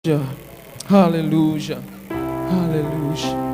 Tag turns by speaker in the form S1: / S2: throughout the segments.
S1: Aleluya, aleluya.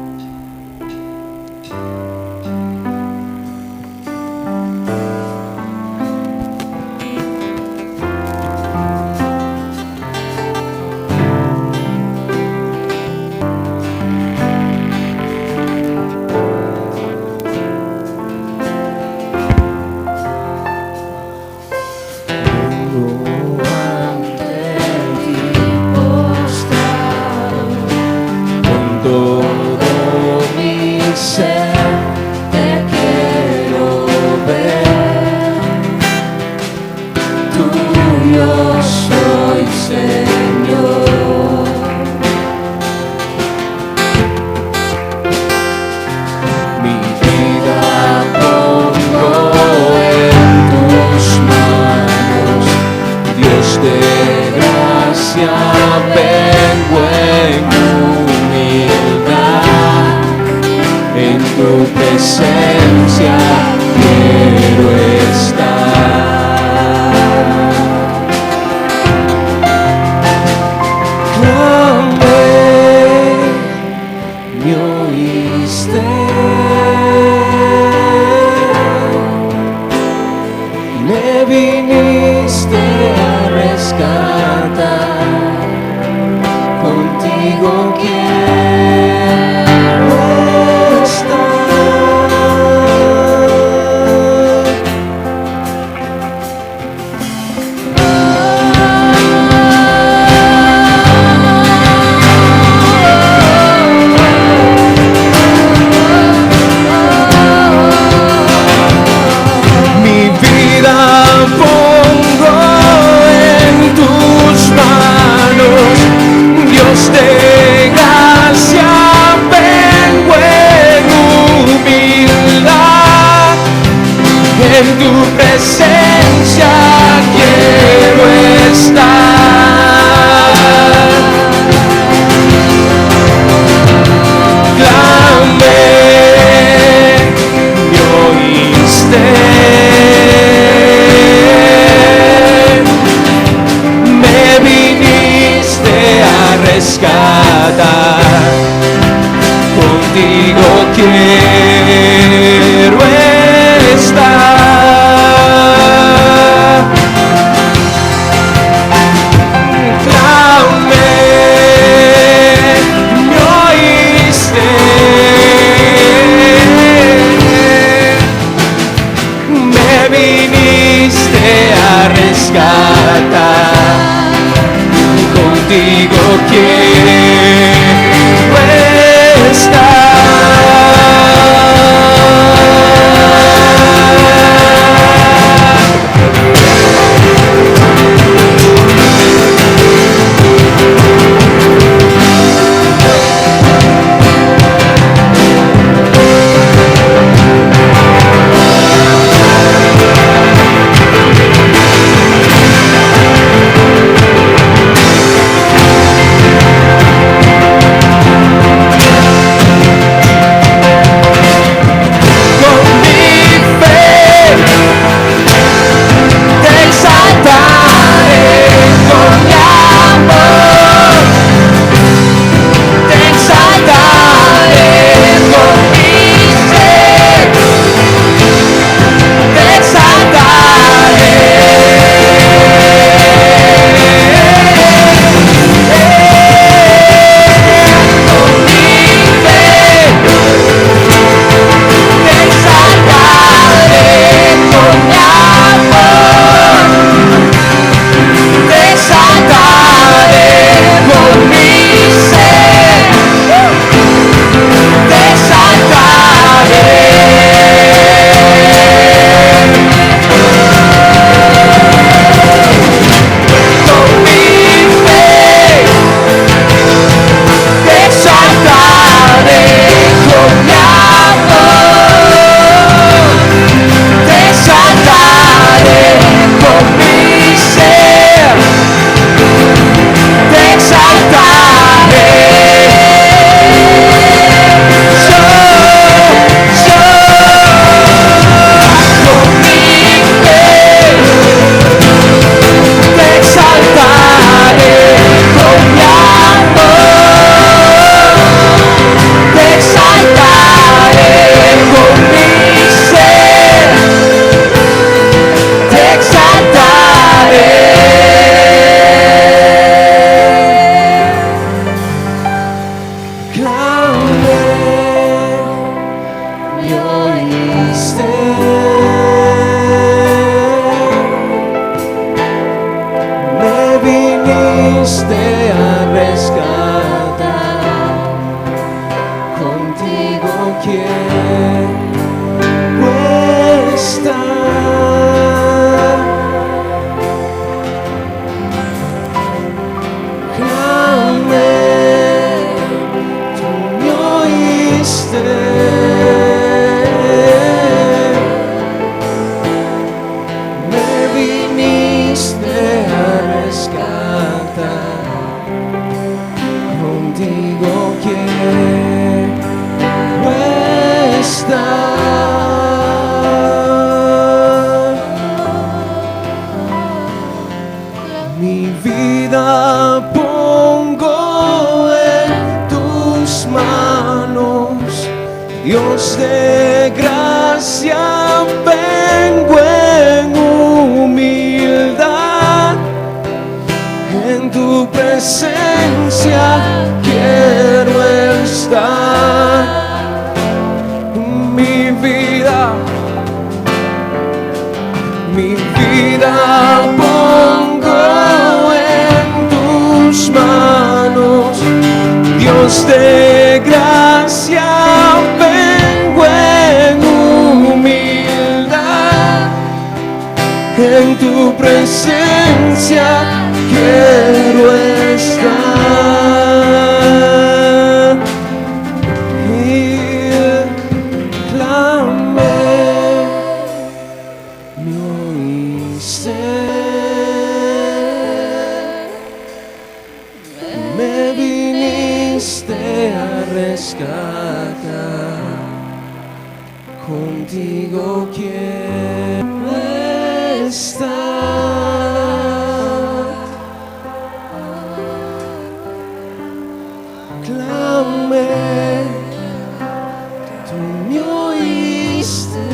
S2: Contigo quiero estar.
S1: contigo quiero estar. Mi vida pongo en tus manos, Dios de gracia, vengo en humildad, en tu presencia quiero estar. Mi vida pongo en tus manos, Dios de gracia, vengo en humildad, en tu presencia quiero estar. Y clamé, me oíste, me viniste a rescatar, contigo quiero estar. Clamé, tú me oíste,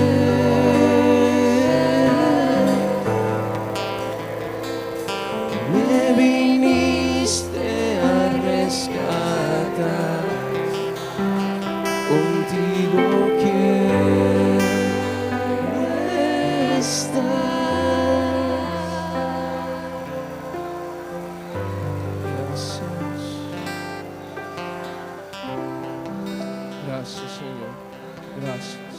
S1: me viniste a rescatar, contigo quiero estar. Gracias. Gracias, Señor. Gracias.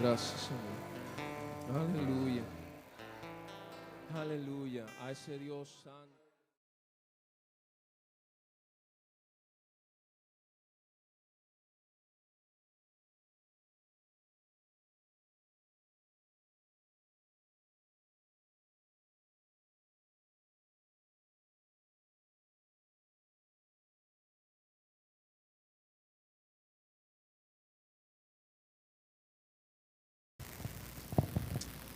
S1: Gracias, Señor. Aleluya. Aleluya. A ese Dios santo.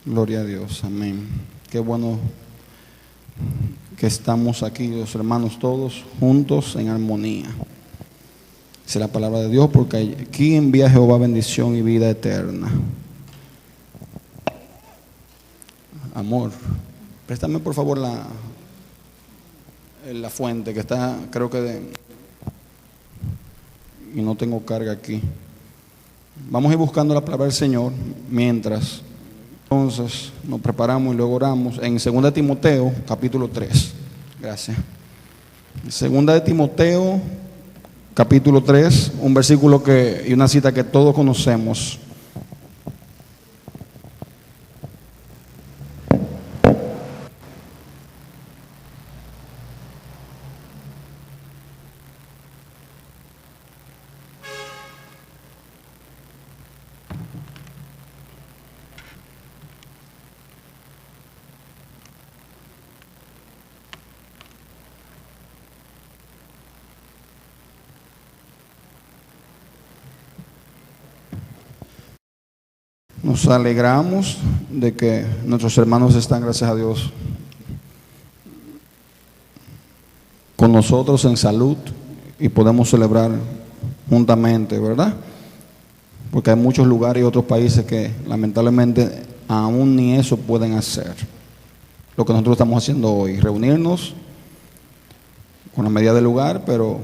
S2: Gloria a Dios, amén. Qué bueno que estamos aquí los hermanos todos juntos en armonía. Esa es la palabra de Dios, porque aquí envía Jehová bendición y vida eterna. Amor, préstame por favor la fuente que está, creo que y no tengo carga aquí. Vamos a ir buscando la palabra del Señor mientras. Entonces nos preparamos y luego oramos en 2 Timoteo capítulo 3. Gracias. 2 Timoteo capítulo 3, un versículo y una cita que todos conocemos. Nos alegramos de que nuestros hermanos están, gracias a Dios, con nosotros en salud y podemos celebrar juntamente, ¿verdad? Porque hay muchos lugares y otros países que lamentablemente aún ni eso pueden hacer. Lo que nosotros estamos haciendo hoy, reunirnos con la medida del lugar, pero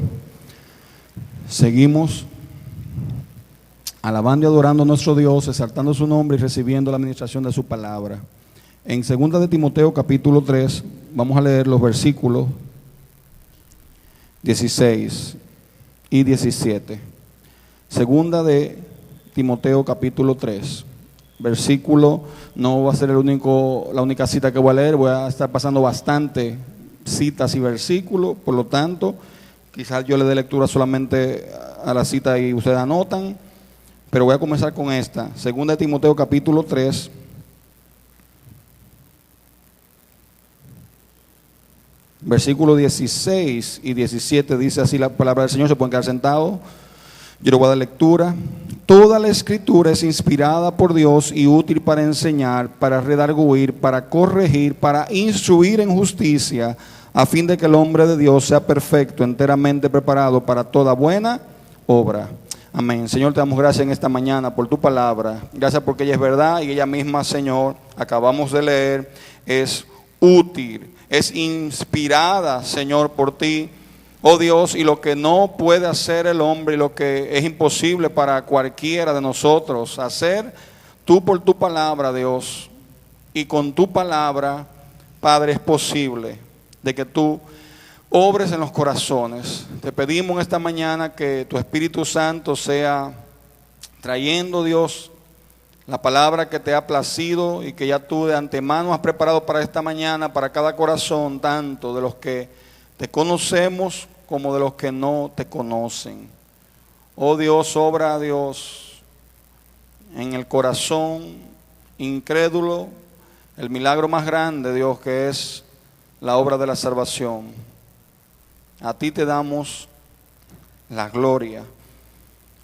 S2: seguimos alabando y adorando a nuestro Dios, exaltando su nombre y recibiendo la administración de su palabra. En 2 Timoteo capítulo 3 vamos a leer los versículos 16 y 17. Segunda de Timoteo capítulo 3. Versículo, no va a ser la única cita que voy a leer, voy a estar pasando bastante citas y versículos, por lo tanto, quizás yo le dé lectura solamente a la cita y ustedes anotan, pero voy a comenzar con esta. Segunda de Timoteo capítulo 3. Versículos 16 y 17 dice así la palabra del Señor. Se pueden quedar sentados. Yo le voy a dar lectura. Toda la escritura es inspirada por Dios y útil para enseñar, para redarguir, para corregir, para instruir en justicia, a fin de que el hombre de Dios sea perfecto, enteramente preparado para toda buena obra. Amén. Señor, te damos gracias en esta mañana por tu palabra. Gracias porque ella es verdad y ella misma, Señor, acabamos de leer, es útil, es inspirada, Señor, por ti. Oh Dios, y lo que no puede hacer el hombre y lo que es imposible para cualquiera de nosotros hacer, tú por tu palabra, Dios, y con tu palabra, Padre, es posible de que tú obres en los corazones. Te pedimos esta mañana que tu Espíritu Santo sea trayendo, Dios, la palabra que te ha placido y que ya tú de antemano has preparado para esta mañana, para cada corazón, tanto de los que te conocemos como de los que no te conocen. Oh Dios, obra, Dios, en el corazón incrédulo, el milagro más grande, Dios, que es la obra de la salvación. A ti te damos la gloria.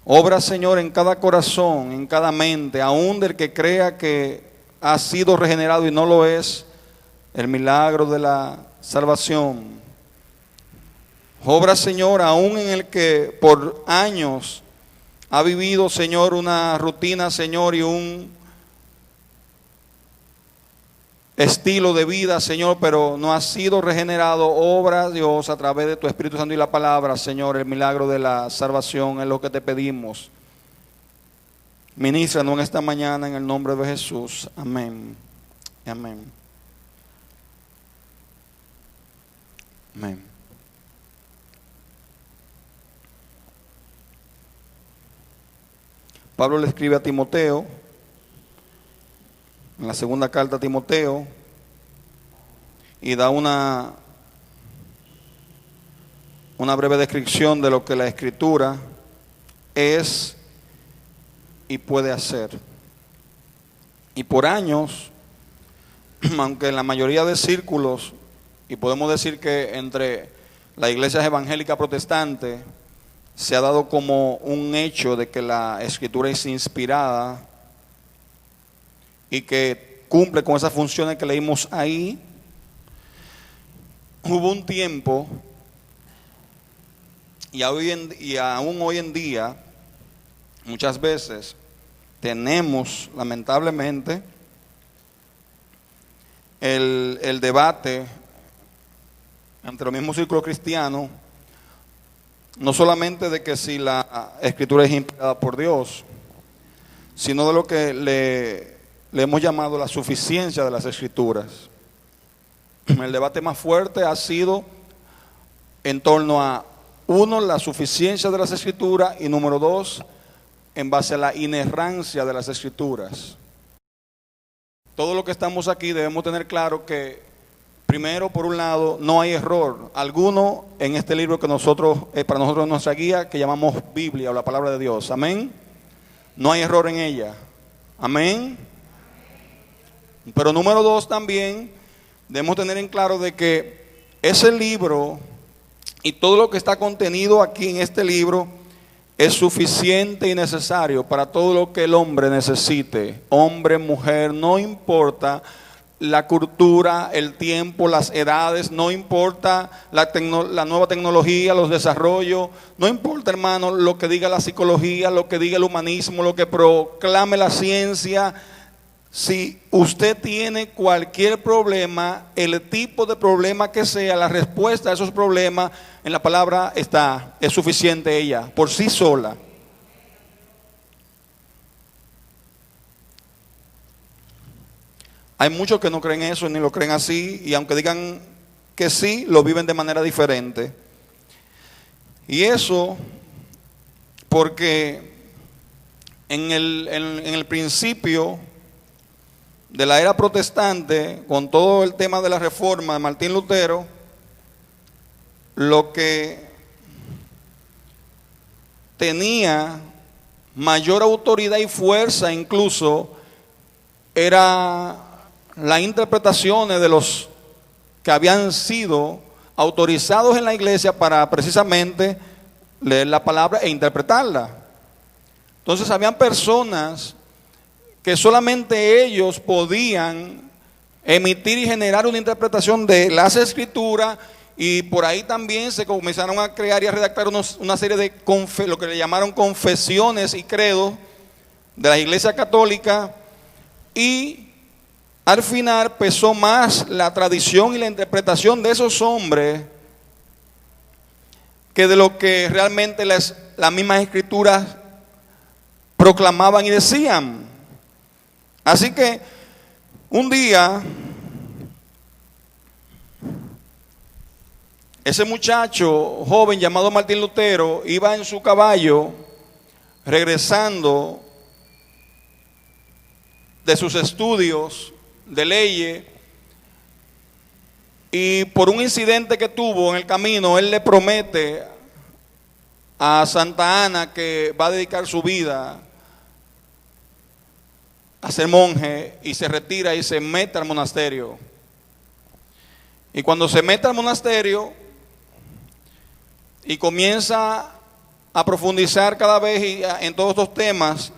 S2: Obra, Señor, en cada corazón, en cada mente, aún del que crea que ha sido regenerado y no lo es, el milagro de la salvación. Obra, Señor, aún en el que por años ha vivido, Señor, una rutina, Señor, y un estilo de vida, Señor, pero no ha sido regenerado. Obra, Dios, a través de tu Espíritu Santo y la palabra, Señor, el milagro de la salvación es lo que te pedimos. Ministranos en esta mañana en el nombre de Jesús. Amén. Amén. Amén. Pablo le escribe a Timoteo, en la segunda carta a Timoteo, y da una breve descripción de lo que la Escritura es y puede hacer. Y por años, aunque en la mayoría de círculos, y podemos decir que entre las iglesias evangélicas protestantes, se ha dado como un hecho de que la Escritura es inspirada y que cumple con esas funciones que leímos ahí. Hubo un tiempo, y aún hoy en día, muchas veces tenemos, lamentablemente, el debate entre los mismos círculos cristianos, no solamente de que si la Escritura es inspirada por Dios, sino de lo que le hemos llamado la suficiencia de las Escrituras. El debate más fuerte ha sido en torno a, uno, la suficiencia de las Escrituras, y número dos, en base a la inerrancia de las Escrituras. Todo lo que estamos aquí debemos tener claro que, primero, por un lado, no hay error alguno en este libro que para nosotros nuestra guía, que llamamos Biblia o la palabra de Dios. Amén. No hay error en ella. Amén. Pero número dos, también debemos tener en claro de que ese libro y todo lo que está contenido aquí en este libro es suficiente y necesario para todo lo que el hombre necesite. Hombre, mujer, no importa la cultura, el tiempo, las edades, no importa la nueva tecnología, los desarrollos, no importa, hermano, lo que diga la psicología, lo que diga el humanismo, lo que proclame la ciencia. Si usted tiene cualquier problema, el tipo de problema que sea, la respuesta a esos problemas en la palabra está, es suficiente ella, por sí sola. Hay muchos que no creen eso ni lo creen así, y aunque digan que sí, lo viven de manera diferente. Y eso porque en el principio de la era protestante, con todo el tema de la reforma de Martín Lutero, lo que tenía mayor autoridad y fuerza incluso era las interpretaciones de los que habían sido autorizados en la iglesia para precisamente leer la palabra e interpretarla. Entonces habían personas que solamente ellos podían emitir y generar una interpretación de las escrituras, y por ahí también se comenzaron a crear y a redactar una serie de lo que le llamaron confesiones y credos de la Iglesia Católica, y al final pesó más la tradición y la interpretación de esos hombres que de lo que realmente las mismas escrituras proclamaban y decían. Así que un día ese muchacho joven llamado Martín Lutero iba en su caballo regresando de sus estudios de leyes, y por un incidente que tuvo en el camino, él le promete a Santa Ana que va a dedicar su vida a ser monje, y se retira y se mete al monasterio. Y cuando se mete al monasterio y comienza a profundizar cada vez en todos estos temas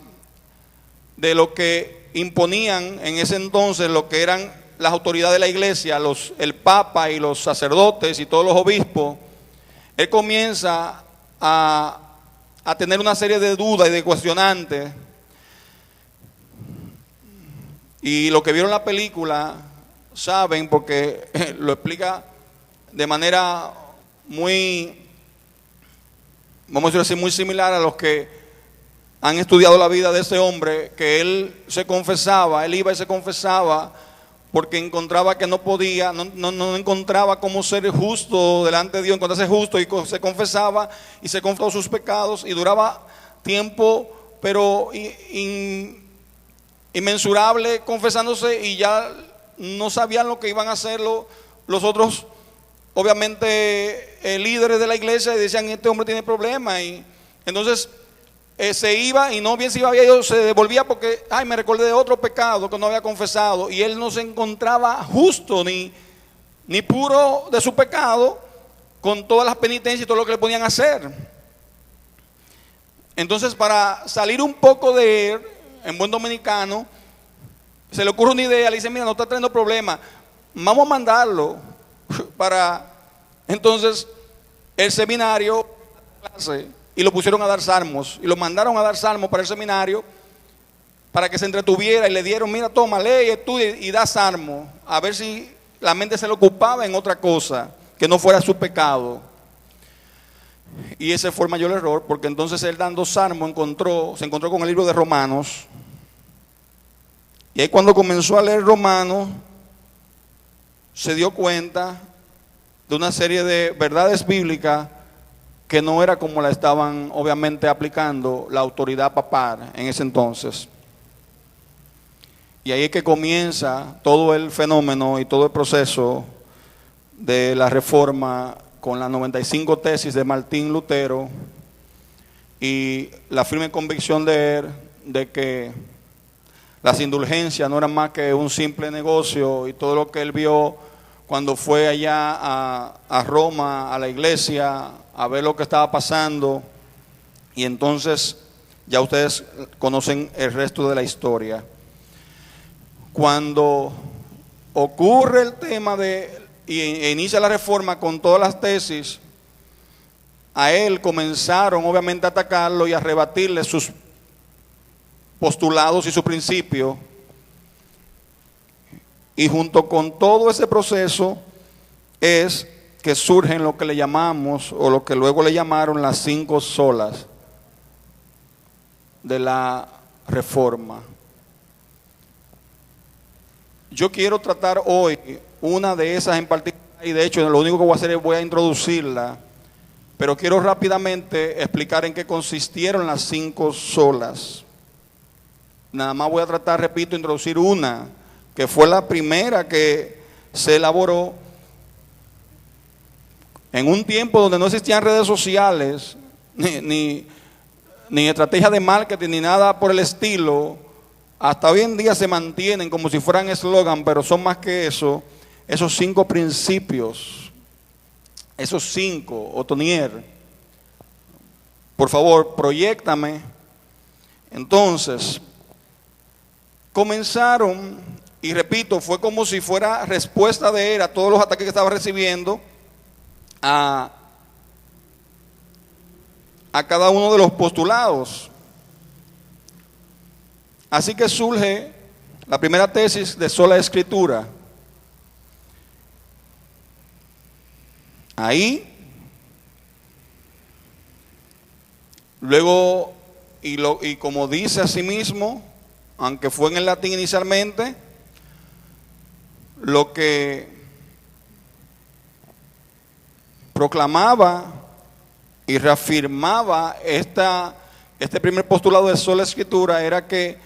S2: de lo que imponían en ese entonces lo que eran las autoridades de la iglesia, el papa y los sacerdotes y todos los obispos, él comienza a tener una serie de dudas y de cuestionantes. Y los que vieron la película saben, porque lo explica de manera muy, vamos a decir así, muy similar a los que han estudiado la vida de ese hombre, que él se confesaba, él iba y se confesaba porque encontraba que no podía, no encontraba cómo ser justo delante de Dios, encontrarse justo, y se confesaba y se confesó sus pecados, y duraba tiempo, pero inmensurable confesándose, y ya no sabían lo que iban a hacer los otros, obviamente, líderes de la iglesia, y decían: este hombre tiene problemas. Y entonces se iba, y no bien se iba, se devolvía porque, ay, me recordé de otro pecado que no había confesado, y él no se encontraba justo ni puro de su pecado, con todas las penitencias y todo lo que le podían hacer. Entonces, para salir un poco de él, en buen dominicano, se le ocurre una idea, le dice: mira, no está trayendo problemas, vamos a mandarlo para entonces el seminario, clase, y lo pusieron a dar salmos, y lo mandaron a dar salmos para el seminario, para que se entretuviera, y le dieron: mira, toma, lee, estudia y da salmos, a ver si la mente se le ocupaba en otra cosa, que no fuera su pecado. Y ese fue el mayor error, porque entonces él, dando salmos, se encontró con el libro de Romanos, y ahí cuando comenzó a leer Romanos, se dio cuenta de una serie de verdades bíblicas que no era como la estaban obviamente aplicando la autoridad papal en ese entonces. Y ahí es que comienza todo el fenómeno y todo el proceso de la reforma, con las 95 tesis de Martín Lutero y la firme convicción de él de que las indulgencias no eran más que un simple negocio, y todo lo que él vio cuando fue allá a Roma, a la iglesia, a ver lo que estaba pasando. Y entonces ya ustedes conocen el resto de la historia. Cuando ocurre el tema y inicia la reforma con todas las tesis, a él comenzaron obviamente a atacarlo y a rebatirle sus postulados y sus principios. Y junto con todo ese proceso es que surgen lo que le llamamos, o lo que luego le llamaron, las 5 solas de la reforma. Yo quiero tratar hoy una de esas en particular, y de hecho lo único que voy a hacer es voy a introducirla, pero quiero rápidamente explicar en qué consistieron las 5 solas. nada más voy a tratar, repito, introducir una, que fue la primera que se elaboró en un tiempo donde no existían redes sociales, ni estrategia de marketing, ni nada por el estilo. Hasta hoy en día se mantienen como si fueran eslogan, pero son más que eso. Esos 5 principios, esos 5, Otonier, por favor, proyéctame. Entonces, comenzaron, y repito, fue como si fuera respuesta de él a todos los ataques que estaba recibiendo a cada uno de los postulados. Así que surge la primera tesis de sola escritura. Ahí, luego, y como dice a sí mismo, aunque fue en el latín inicialmente, lo que proclamaba y reafirmaba este primer postulado de sola escritura era que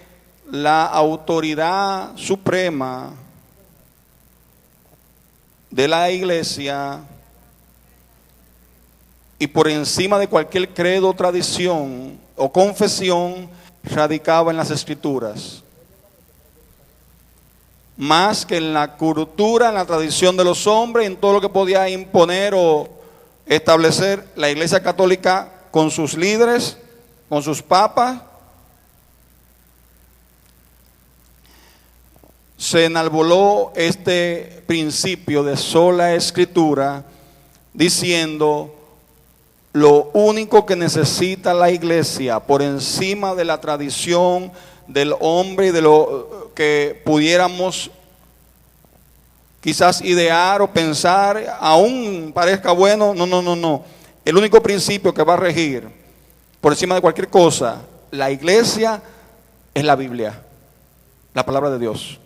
S2: la autoridad suprema de la iglesia y por encima de cualquier credo, tradición o confesión radicaba en las escrituras, más que en la cultura, en la tradición de los hombres, en todo lo que podía imponer o establecer la Iglesia Católica con sus líderes, con sus papas. Se enarboló este principio de sola escritura diciendo: lo único que necesita la iglesia por encima de la tradición del hombre y de lo que pudiéramos quizás idear o pensar, aún parezca bueno, no. El único principio que va a regir por encima de cualquier cosa la iglesia es la Biblia, la palabra de Dios.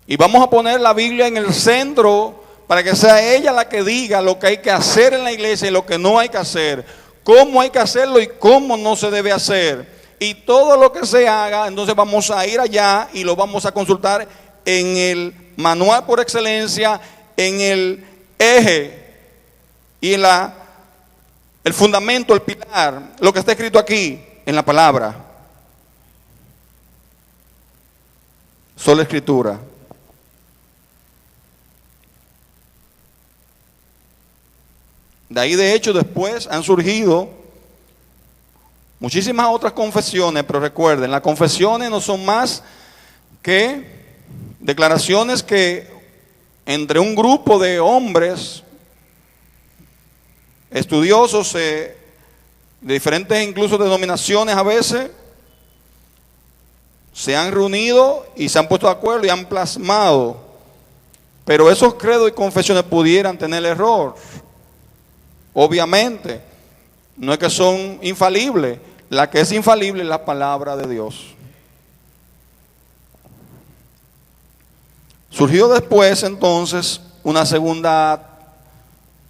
S2: Y vamos a poner la Biblia en el centro para que sea ella la que diga lo que hay que hacer en la iglesia y lo que no hay que hacer, cómo hay que hacerlo y cómo no se debe hacer. Y todo lo que se haga, entonces vamos a ir allá y lo vamos a consultar en el manual por excelencia, en el eje y en el fundamento, el pilar, lo que está escrito aquí en la palabra. Sola escritura. De ahí, de hecho, después han surgido muchísimas otras confesiones, pero recuerden, las confesiones no son más que declaraciones que entre un grupo de hombres estudiosos de diferentes incluso denominaciones a veces se han reunido y se han puesto de acuerdo y han plasmado. Pero esos credos y confesiones pudieran tener error. Obviamente, no es que son infalibles. La que es infalible es la palabra de Dios. Surgió después entonces una segunda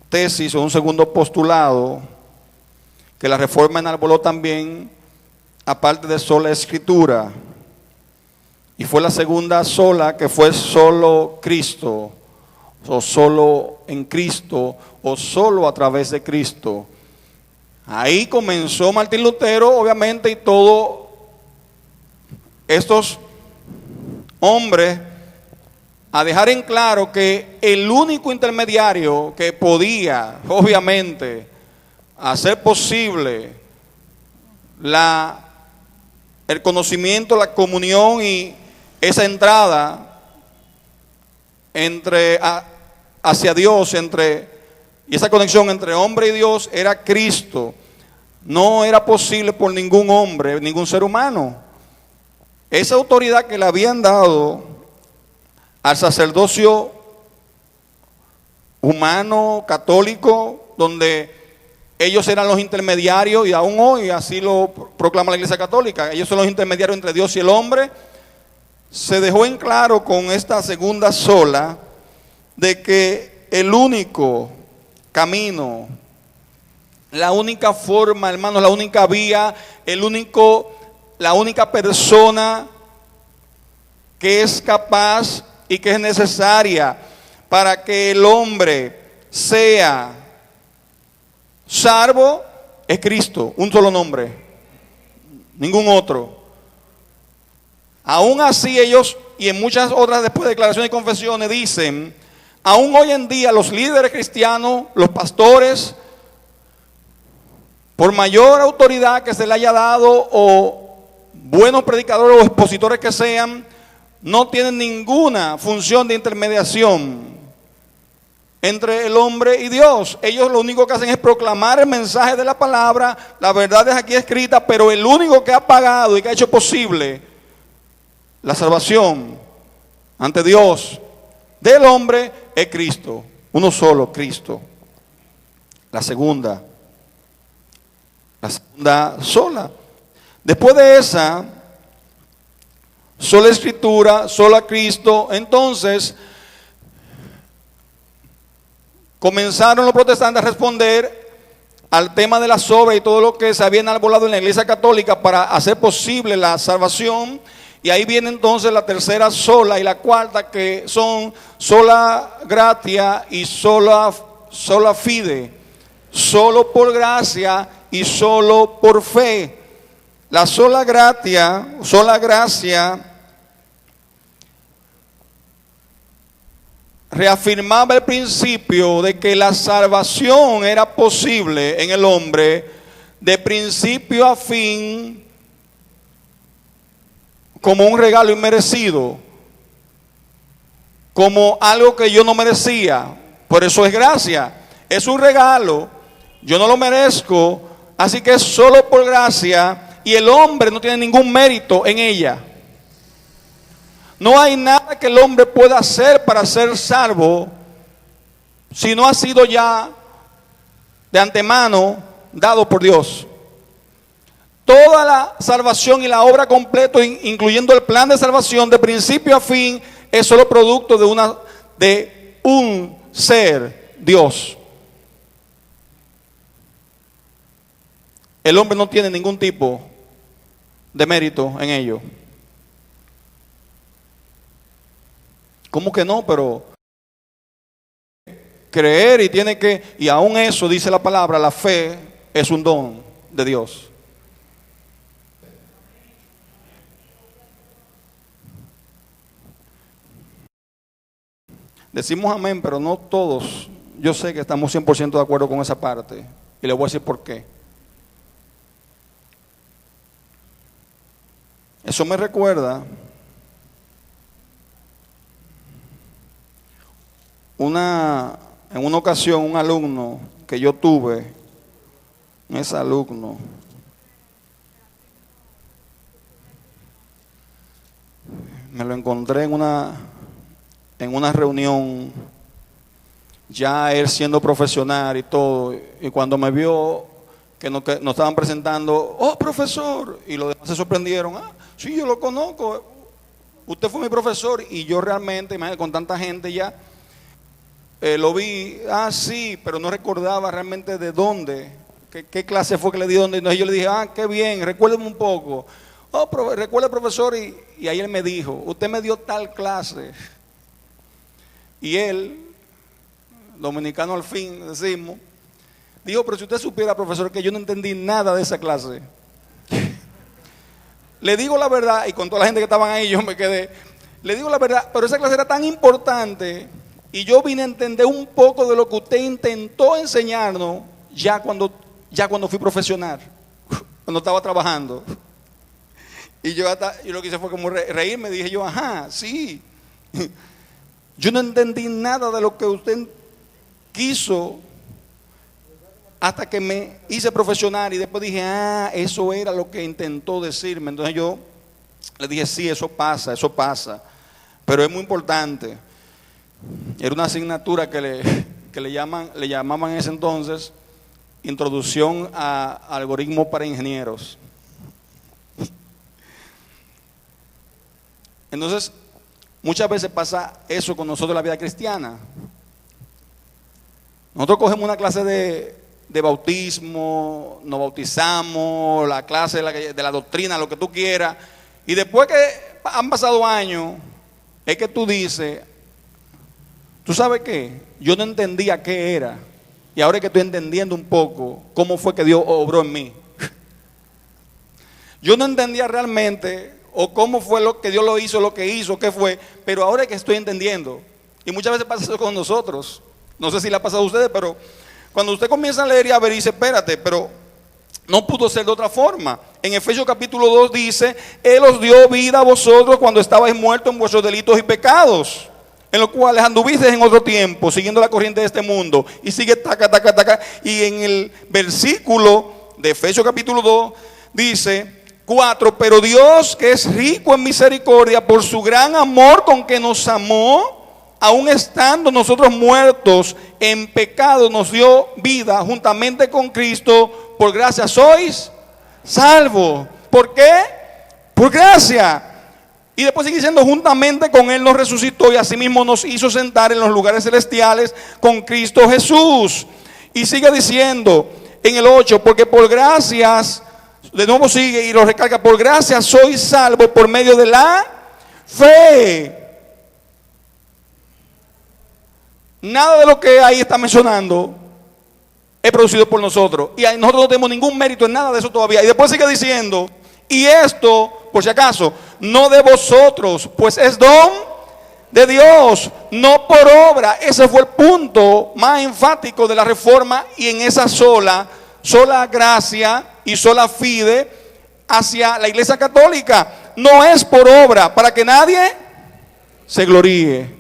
S2: tesis o un segundo postulado que la Reforma enarboló también, aparte de sola escritura, y fue la segunda sola, que fue solo Cristo, o solo en Cristo, o solo a través de Cristo. Ahí comenzó Martín Lutero, obviamente, y todos estos hombres a dejar en claro que el único intermediario que podía, obviamente, hacer posible el conocimiento, la comunión y esa entrada hacia Dios, y esa conexión entre hombre y Dios era Cristo. No era posible por ningún hombre, ningún ser humano. Esa autoridad que le habían dado al sacerdocio humano, católico, donde ellos eran los intermediarios, y aún hoy así lo proclama la Iglesia Católica, ellos son los intermediarios entre Dios y el hombre, se dejó en claro con esta segunda sola de que el único camino, la única forma, hermanos, la única vía, el único la única persona que es capaz y que es necesaria para que el hombre sea salvo es Cristo, un solo nombre, ningún otro. Aún así ellos, y en muchas otras después de declaraciones y confesiones, dicen, aún hoy en día los líderes cristianos, los pastores, por mayor autoridad que se le haya dado, o buenos predicadores o expositores que sean, no tienen ninguna función de intermediación entre el hombre y Dios. Ellos lo único que hacen es proclamar el mensaje de la palabra, la verdad es aquí escrita, pero el único que ha pagado y que ha hecho posible la salvación ante Dios del hombre es Cristo, uno solo, Cristo. La segunda sola. Después de esa, sola Escritura, sola Cristo. Entonces comenzaron los protestantes a responder al tema de la obras y todo lo que se había enarbolado en la Iglesia Católica para hacer posible la salvación. Y ahí viene entonces la tercera sola y la cuarta, que son sola gratia y sola fide, solo por gracia y solo por fe. La sola gracia reafirmaba el principio de que la salvación era posible en el hombre de principio a fin, como un regalo inmerecido, como algo que yo no merecía. Por eso es gracia, es un regalo, yo no lo merezco, así que es solo por gracia y el hombre no tiene ningún mérito en ella. No hay nada que el hombre pueda hacer para ser salvo si no ha sido ya de antemano dado por Dios. Toda la salvación y la obra completa, incluyendo el plan de salvación de principio a fin, es solo producto de un ser, Dios. El hombre no tiene ningún tipo de mérito en ello. ¿Cómo que no? Pero creer y aún eso dice la palabra, la fe es un don de Dios. Decimos amén, pero no todos. Yo sé que estamos 100% de acuerdo con esa parte. Y le voy a decir por qué. Eso me recuerda en una ocasión un alumno que yo tuve, ese alumno, me lo encontré en una reunión, ya él siendo profesional y todo, y cuando me vio que nos estaban presentando, oh profesor, y los demás se sorprendieron, sí, yo lo conozco, usted fue mi profesor, y yo realmente, imagínate, con tanta gente ya, lo vi, sí, pero no recordaba realmente de dónde, qué clase fue que le di dónde, entonces yo le dije, qué bien, recuérdeme un poco, recuerda profesor, y ahí él me dijo, usted me dio tal clase. Y él, dominicano al fin, decimos, dijo, pero si usted supiera, profesor, que yo no entendí nada de esa clase. Le digo la verdad, y con toda la gente que estaban ahí, yo me quedé, le digo la verdad, pero esa clase era tan importante, y yo vine a entender un poco de lo que usted intentó enseñarnos, ya cuando fui profesional, cuando estaba trabajando. Y yo lo que hice fue como reírme, dije yo, sí. Yo no entendí nada de lo que usted quiso hasta que me hice profesional y después dije, eso era lo que intentó decirme. Entonces yo le dije, sí, eso pasa, pero es muy importante. Era una asignatura que le llamaban en ese entonces Introducción a Algoritmos para Ingenieros. Entonces, muchas veces pasa eso con nosotros en la vida cristiana. Nosotros cogemos una clase de bautismo, nos bautizamos, la clase de la doctrina, lo que tú quieras, y después que han pasado años, es que tú dices, ¿tú sabes qué? Yo no entendía qué era, y ahora es que estoy entendiendo un poco cómo fue que Dios obró en mí. Yo no entendía realmente, o cómo fue lo que Dios lo hizo, qué fue, pero ahora es que estoy entendiendo. Y muchas veces pasa eso con nosotros. No sé si le ha pasado a ustedes, pero cuando usted comienza a leer y a ver y dice, espérate, pero no pudo ser de otra forma. En Efesios capítulo 2 dice, Él os dio vida a vosotros cuando estabais muertos en vuestros delitos y pecados, en los cuales anduvisteis en otro tiempo, siguiendo la corriente de este mundo. Y sigue taca, taca, taca. Y en el versículo de Efesios capítulo 2 dice 4, pero Dios, que es rico en misericordia, por su gran amor con que nos amó, aun estando nosotros muertos en pecado, nos dio vida juntamente con Cristo. Por gracia sois salvos. ¿Por qué? Por gracia. Y después sigue diciendo, juntamente con Él nos resucitó y asimismo nos hizo sentar en los lugares celestiales con Cristo Jesús. Y sigue diciendo en el 8, porque por gracias, de nuevo sigue y lo recarga, por gracia sois salvos por medio de la fe. Nada de lo que ahí está mencionando es producido por nosotros. Y nosotros no tenemos ningún mérito en nada de eso todavía. Y después sigue diciendo, y esto, por si acaso, no de vosotros, pues es don de Dios, no por obra. Ese fue el punto más enfático de la reforma. Y en esa sola gracia y sola fide hacia la iglesia católica. No es por obra, para que nadie se gloríe.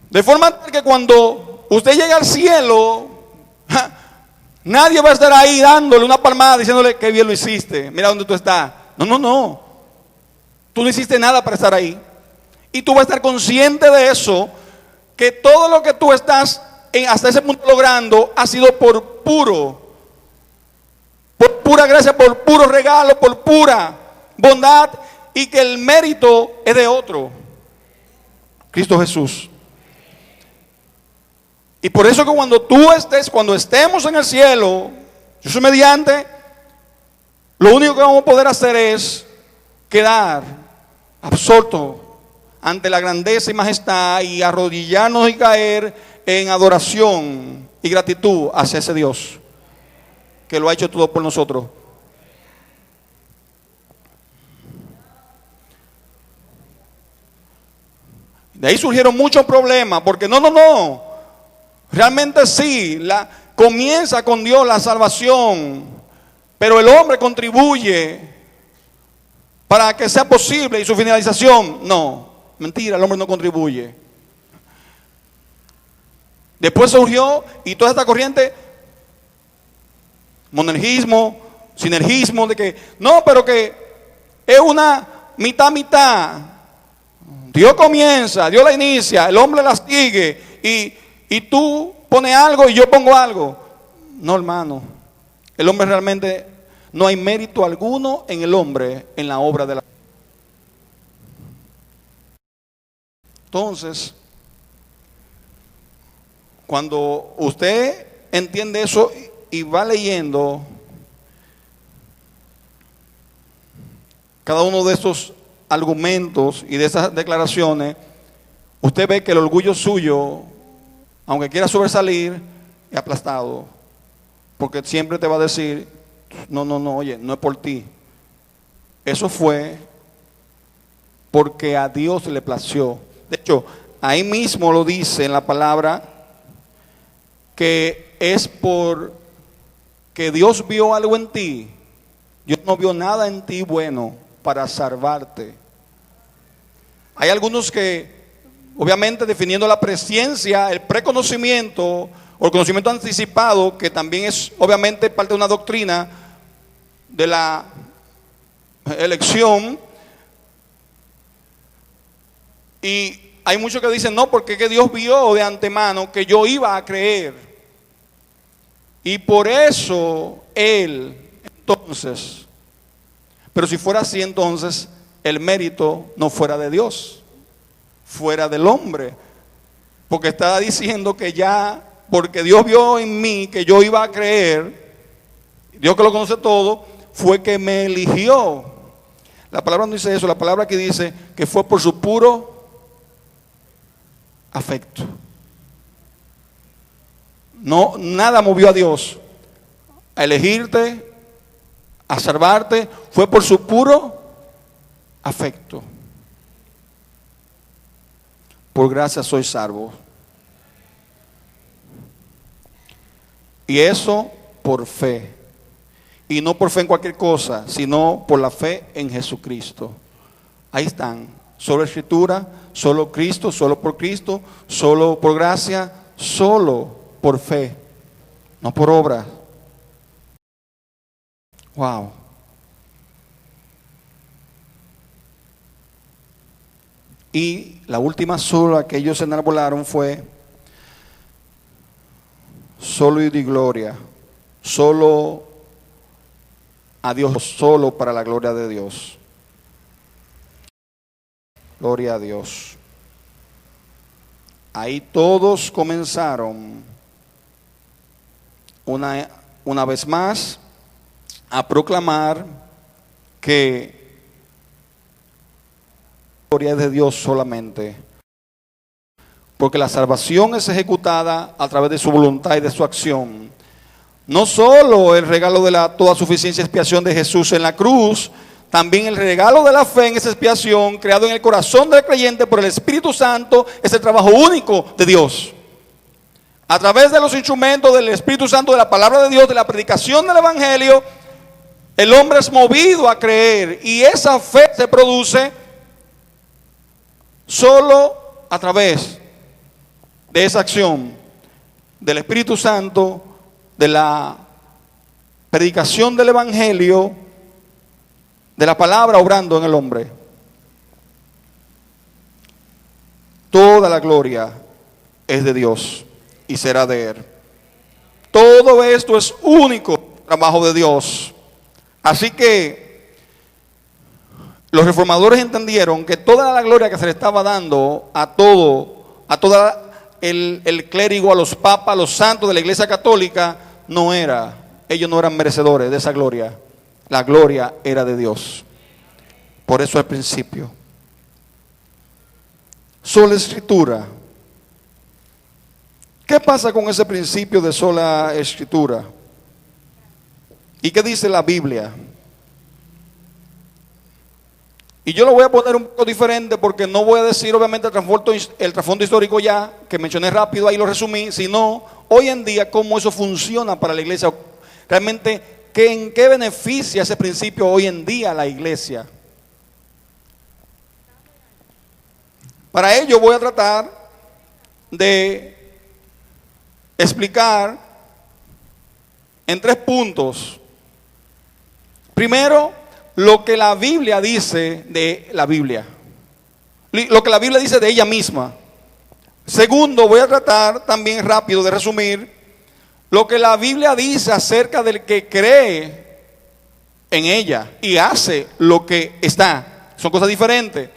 S2: De forma que cuando usted llegue al cielo, nadie va a estar ahí dándole una palmada diciéndole que bien lo hiciste, mira dónde tú estás. No. Tú no hiciste nada para estar ahí. Y tú vas a estar consciente de eso, que todo lo que tú estás hasta ese punto logrando ha sido por pura gracia, por puro regalo, por pura bondad, y que el mérito es de otro, Cristo Jesús. Y por eso que cuando estemos en el cielo, yo soy mediante, lo único que vamos a poder hacer es quedar absorto ante la grandeza y majestad y arrodillarnos y caer en adoración y gratitud hacia ese Dios que lo ha hecho todo por nosotros. De ahí surgieron muchos problemas, porque no. Realmente sí, comienza con Dios la salvación, pero el hombre contribuye para que sea posible y su finalización. No, mentira, el hombre no contribuye. Después surgió y toda esta corriente, monergismo, sinergismo, de que no, pero que es una mitad. Dios comienza, Dios la inicia, el hombre la sigue y tú pones algo y yo pongo algo. No, hermano, el hombre realmente no hay mérito alguno en el hombre en la obra de la. Entonces, cuando usted entiende eso y va leyendo cada uno de estos argumentos y de esas declaraciones, usted ve que el orgullo suyo, aunque quiera sobresalir, es aplastado, porque siempre te va a decir, no, oye, no es por ti. Eso fue porque a Dios le plació. De hecho, ahí mismo lo dice en la palabra, que es por que Dios vio algo en ti. Dios no vio nada en ti bueno para salvarte. Hay algunos que, obviamente, definiendo la presciencia, el preconocimiento o el conocimiento anticipado, que también es obviamente parte de una doctrina de la elección, y hay muchos que dicen no, porque que Dios vio de antemano que yo iba a creer, y por eso Él, entonces, pero si fuera así, entonces el mérito no fuera de Dios, fuera del hombre, porque está diciendo que ya porque Dios vio en mí que yo iba a creer, Dios que lo conoce todo, fue que me eligió. La palabra no dice eso, la palabra aquí dice que fue por su puro afecto. No, nada movió a Dios a elegirte, a salvarte, fue por su puro afecto. Por gracia soy salvo. Y eso por fe. Y no por fe en cualquier cosa, sino por la fe en Jesucristo. Ahí están. Solo Escritura, solo Cristo, solo por Cristo, solo por gracia, solo por fe. No por obra. Wow. Y la última sola que ellos se enarbolaron fue solo y de gloria, solo a Dios, solo para la gloria de Dios. Gloria a Dios. Ahí todos comenzaron una vez más a proclamar que la gloria es de Dios solamente, porque la salvación es ejecutada a través de su voluntad y de su acción. No solo el regalo de la toda suficiencia y expiación de Jesús en la cruz, también el regalo de la fe en esa expiación creado en el corazón del creyente por el Espíritu Santo es el trabajo único de Dios. A través de los instrumentos del Espíritu Santo, de la palabra de Dios, de la predicación del Evangelio, el hombre es movido a creer y esa fe se produce solo a través de esa acción del Espíritu Santo, de la predicación del Evangelio, de la palabra obrando en el hombre. Toda la gloria es de Dios y será de Él. Todo esto es único trabajo de Dios. Así que los reformadores entendieron que toda la gloria que se le estaba dando a toda el clérigo, a los papas, a los santos de la Iglesia Católica, ellos no eran merecedores de esa gloria. La gloria era de Dios. Por eso al principio. Sola Escritura. ¿Qué pasa con ese principio de sola Escritura? ¿Y qué dice la Biblia? Y yo lo voy a poner un poco diferente porque no voy a decir obviamente el trasfondo histórico ya, que mencioné rápido, ahí lo resumí, sino hoy en día cómo eso funciona para la iglesia. Realmente, ¿en qué beneficia ese principio hoy en día a la iglesia? Para ello voy a tratar de explicar en 3 puntos. Primero, lo que la Biblia dice de la Biblia. Lo que la Biblia dice de ella misma. Segundo, voy a tratar también rápido de resumir lo que la Biblia dice acerca del que cree en ella y hace lo que está. Son cosas diferentes.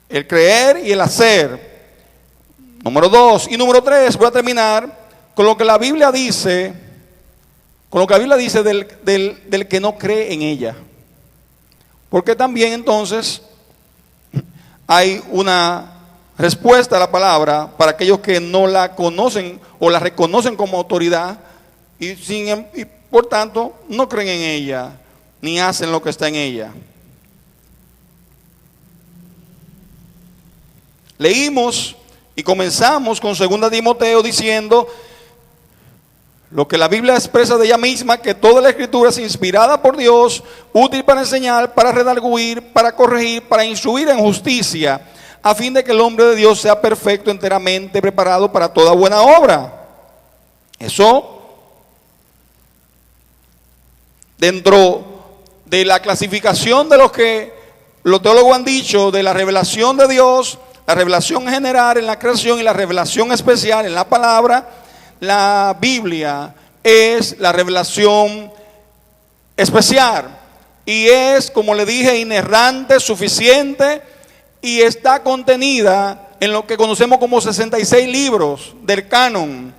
S2: El creer y el hacer. Número 2. Y número 3, voy a terminar con lo que la Biblia dice, del que no cree en ella. Porque también entonces hay una respuesta a la palabra para aquellos que no la conocen o la reconocen como autoridad y por tanto no creen en ella ni hacen lo que está en ella. Leímos y comenzamos con 2 Timoteo diciendo lo que la Biblia expresa de ella misma, que toda la Escritura es inspirada por Dios, útil para enseñar, para redarguir, para corregir, para instruir en justicia, a fin de que el hombre de Dios sea perfecto, enteramente preparado para toda buena obra. Eso, dentro de la clasificación de los que los teólogos han dicho, de la revelación de Dios, la revelación general en la creación y la revelación especial en la palabra, la Biblia es la revelación especial y es, como le dije, inerrante, suficiente y está contenida en lo que conocemos como 66 libros del canon.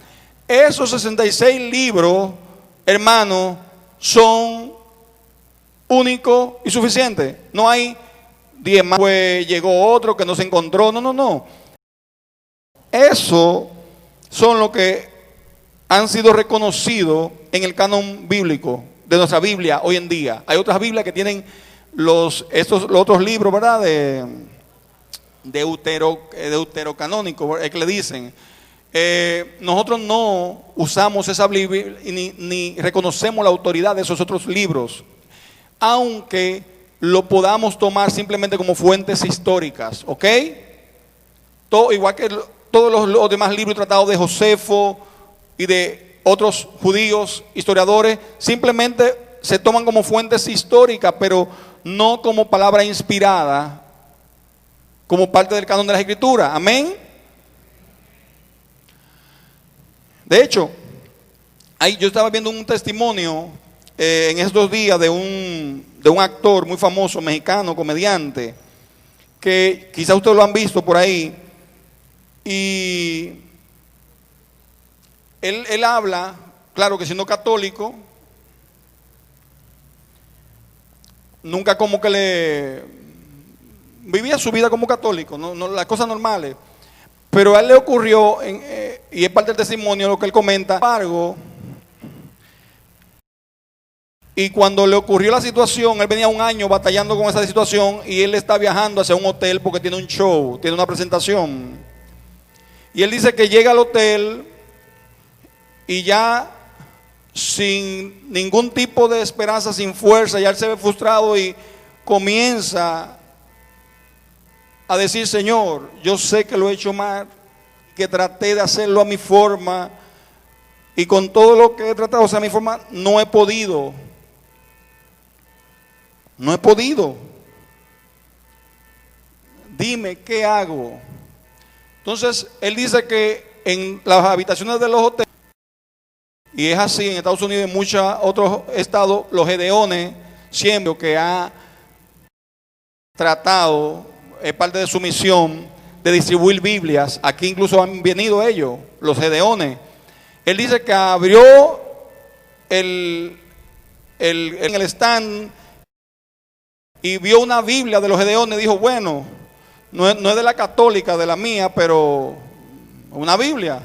S2: Esos 66 libros, hermanos, son únicos y suficientes. No hay 10 más, pues llegó otro que no se encontró. No, no, no. Eso son los que han sido reconocidos en el canon bíblico de nuestra Biblia hoy en día. Hay otras Biblias que tienen los otros libros, ¿verdad? Deuterocanónico, es que le dicen. Nosotros no usamos esa Biblia ni reconocemos la autoridad de esos otros libros, aunque lo podamos tomar simplemente como fuentes históricas, ¿ok? Todo, igual que todos los demás libros y tratados de Josefo y de otros judíos, historiadores, simplemente se toman como fuentes históricas, pero no como palabra inspirada, como parte del canon de las Escrituras. Amén. De hecho, yo estaba viendo un testimonio en estos días de un actor muy famoso, mexicano, comediante, que quizás ustedes lo han visto por ahí, y él habla, claro que siendo católico, nunca como que vivía su vida como católico, no las cosas normales, pero a él le ocurrió, y es parte del testimonio lo que él comenta, embargo, y cuando le ocurrió la situación, él venía un año batallando con esa situación y él está viajando hacia un hotel porque tiene un show, tiene una presentación. Y él dice que llega al hotel y ya sin ningún tipo de esperanza, sin fuerza, ya él se ve frustrado y comienza a decir: Señor, yo sé que lo he hecho mal, que traté de hacerlo a mi forma y con todo lo que he tratado de hacer a mi forma, no he podido. No he podido. Dime, ¿qué hago? Entonces, él dice que en las habitaciones de los hoteles, y es así en Estados Unidos y en muchos otros estados, los gedeones, siempre que ha tratado, es parte de su misión, de distribuir Biblias. Aquí incluso han venido ellos, los gedeones. Él dice que abrió en el stand y vio una Biblia de los gedeones. Dijo: bueno, no es de la católica, de la mía, pero una Biblia.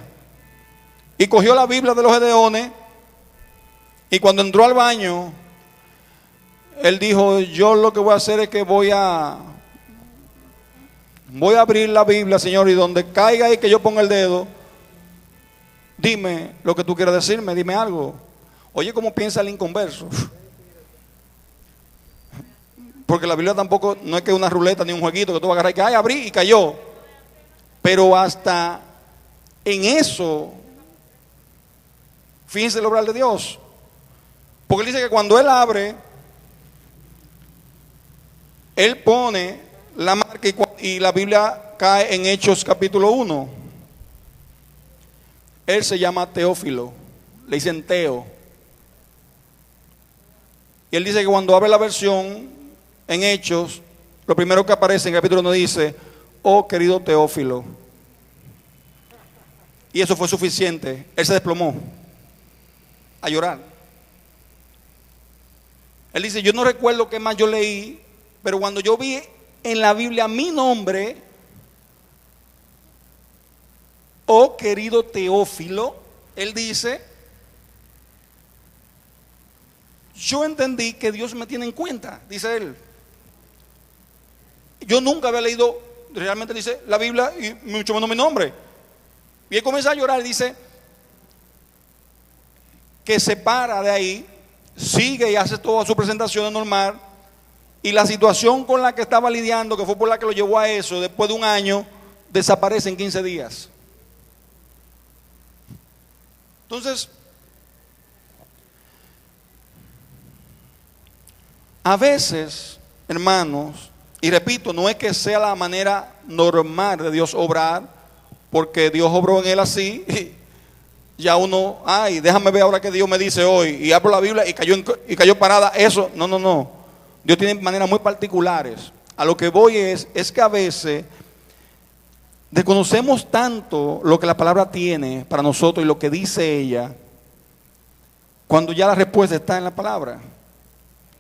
S2: Y cogió la Biblia de los gedeones, y cuando entró al baño, él dijo: yo lo que voy a hacer es que voy a abrir la Biblia, Señor, y donde caiga ahí que yo ponga el dedo, dime lo que tú quieras decirme, dime algo. Oye, ¿cómo piensa el inconverso? Porque la Biblia tampoco no es que una ruleta ni un jueguito que tú vas a agarrar y que ay, abrí y cayó. Pero hasta en eso, fíjense el obrar de Dios. Porque él dice que cuando él abre, él pone la marca y la Biblia cae en Hechos capítulo 1. Él se llama Teófilo, le dicen Teo. Y él dice que cuando abre la versión en Hechos, lo primero que aparece en el capítulo 1 dice: oh querido Teófilo. Y eso fue suficiente. Él se desplomó a llorar. Él dice: yo no recuerdo qué más yo leí, pero cuando yo vi en la Biblia mi nombre, oh querido Teófilo, él dice, yo entendí que Dios me tiene en cuenta, dice él. Yo nunca había leído, realmente dice, la Biblia y mucho menos mi nombre. Y él comienza a llorar y dice que se para de ahí, sigue y hace toda su presentación normal. Y la situación con la que estaba lidiando, que fue por la que lo llevó a eso, después de un año, desaparece en 15 días. Entonces, a veces, hermanos, y repito, no es que sea la manera normal de Dios obrar, porque Dios obró en él así, y ya uno, ay, déjame ver ahora qué Dios me dice hoy, y abro la Biblia y cayó parada, eso, no. Dios tiene maneras muy particulares. A lo que voy es que a veces desconocemos tanto lo que la palabra tiene para nosotros y lo que dice ella, cuando ya la respuesta está en la palabra,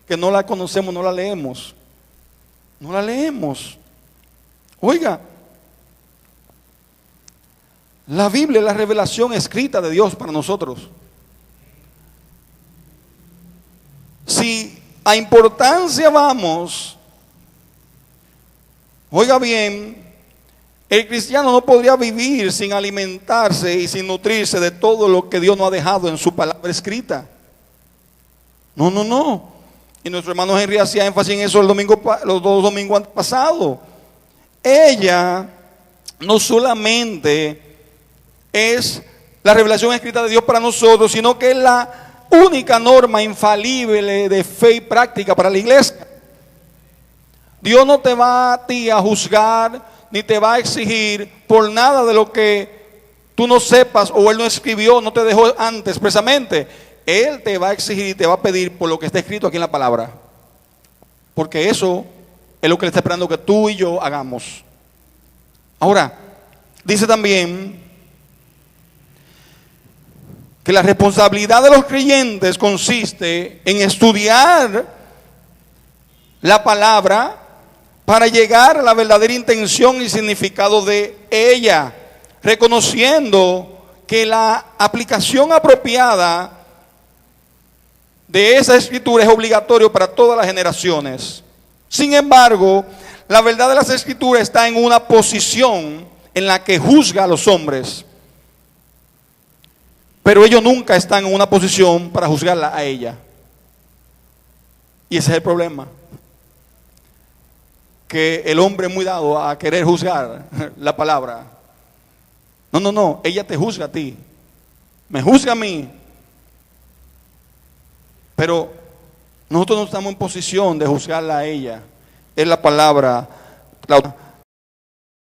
S2: que no la conocemos, no la leemos. No la leemos. Oiga, la Biblia es la revelación escrita de Dios para nosotros. Si a importancia vamos, oiga bien, el cristiano no podría vivir sin alimentarse y sin nutrirse de todo lo que Dios nos ha dejado en su palabra escrita. No. Y nuestro hermano Henry hacía énfasis en eso los dos domingos pasados. Ella no solamente es la revelación escrita de Dios para nosotros, sino que es la única norma infalible de fe y práctica para la iglesia. Dios no te va a ti a juzgar, ni te va a exigir por nada de lo que tú no sepas o Él no escribió, no te dejó antes expresamente. Él te va a exigir y te va a pedir por lo que está escrito aquí en la palabra. Porque eso es lo que Él está esperando que tú y yo hagamos. Ahora, dice también que la responsabilidad de los creyentes consiste en estudiar la palabra para llegar a la verdadera intención y significado de ella, reconociendo que la aplicación apropiada de esa escritura es obligatorio para todas las generaciones. Sin embargo, la verdad de las escrituras está en una posición en la que juzga a los hombres, pero ellos nunca están en una posición para juzgarla a ella. Y ese es el problema, que el hombre es muy dado a querer juzgar la palabra. No, ella te juzga a ti, me juzga a mí, pero nosotros no estamos en posición de juzgarla a ella. Es la palabra,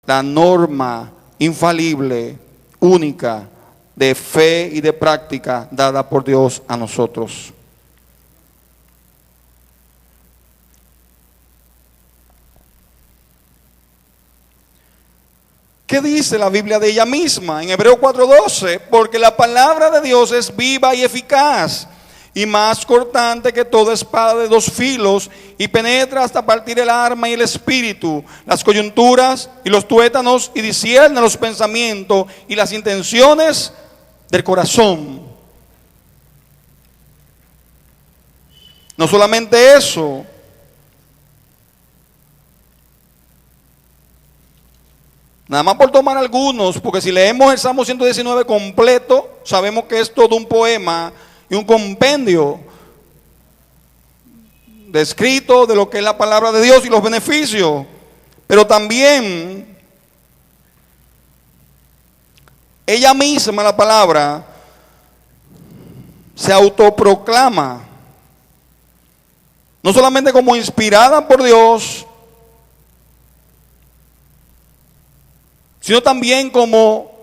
S2: la norma infalible, única, de fe y de práctica dada por Dios a nosotros. ¿Qué dice la Biblia de ella misma? En Hebreos 4:12, porque la palabra de Dios es viva y eficaz, y más cortante que toda espada de dos filos, y penetra hasta partir el alma y el espíritu, las coyunturas y los tuétanos, y discierne los pensamientos y las intenciones del corazón. No solamente eso, nada más por tomar algunos, porque si leemos el Salmo 119 completo, sabemos que es todo un poema y un compendio descrito de lo que es la palabra de Dios y los beneficios. Pero también ella misma, la palabra, se autoproclama, no solamente como inspirada por Dios, sino también como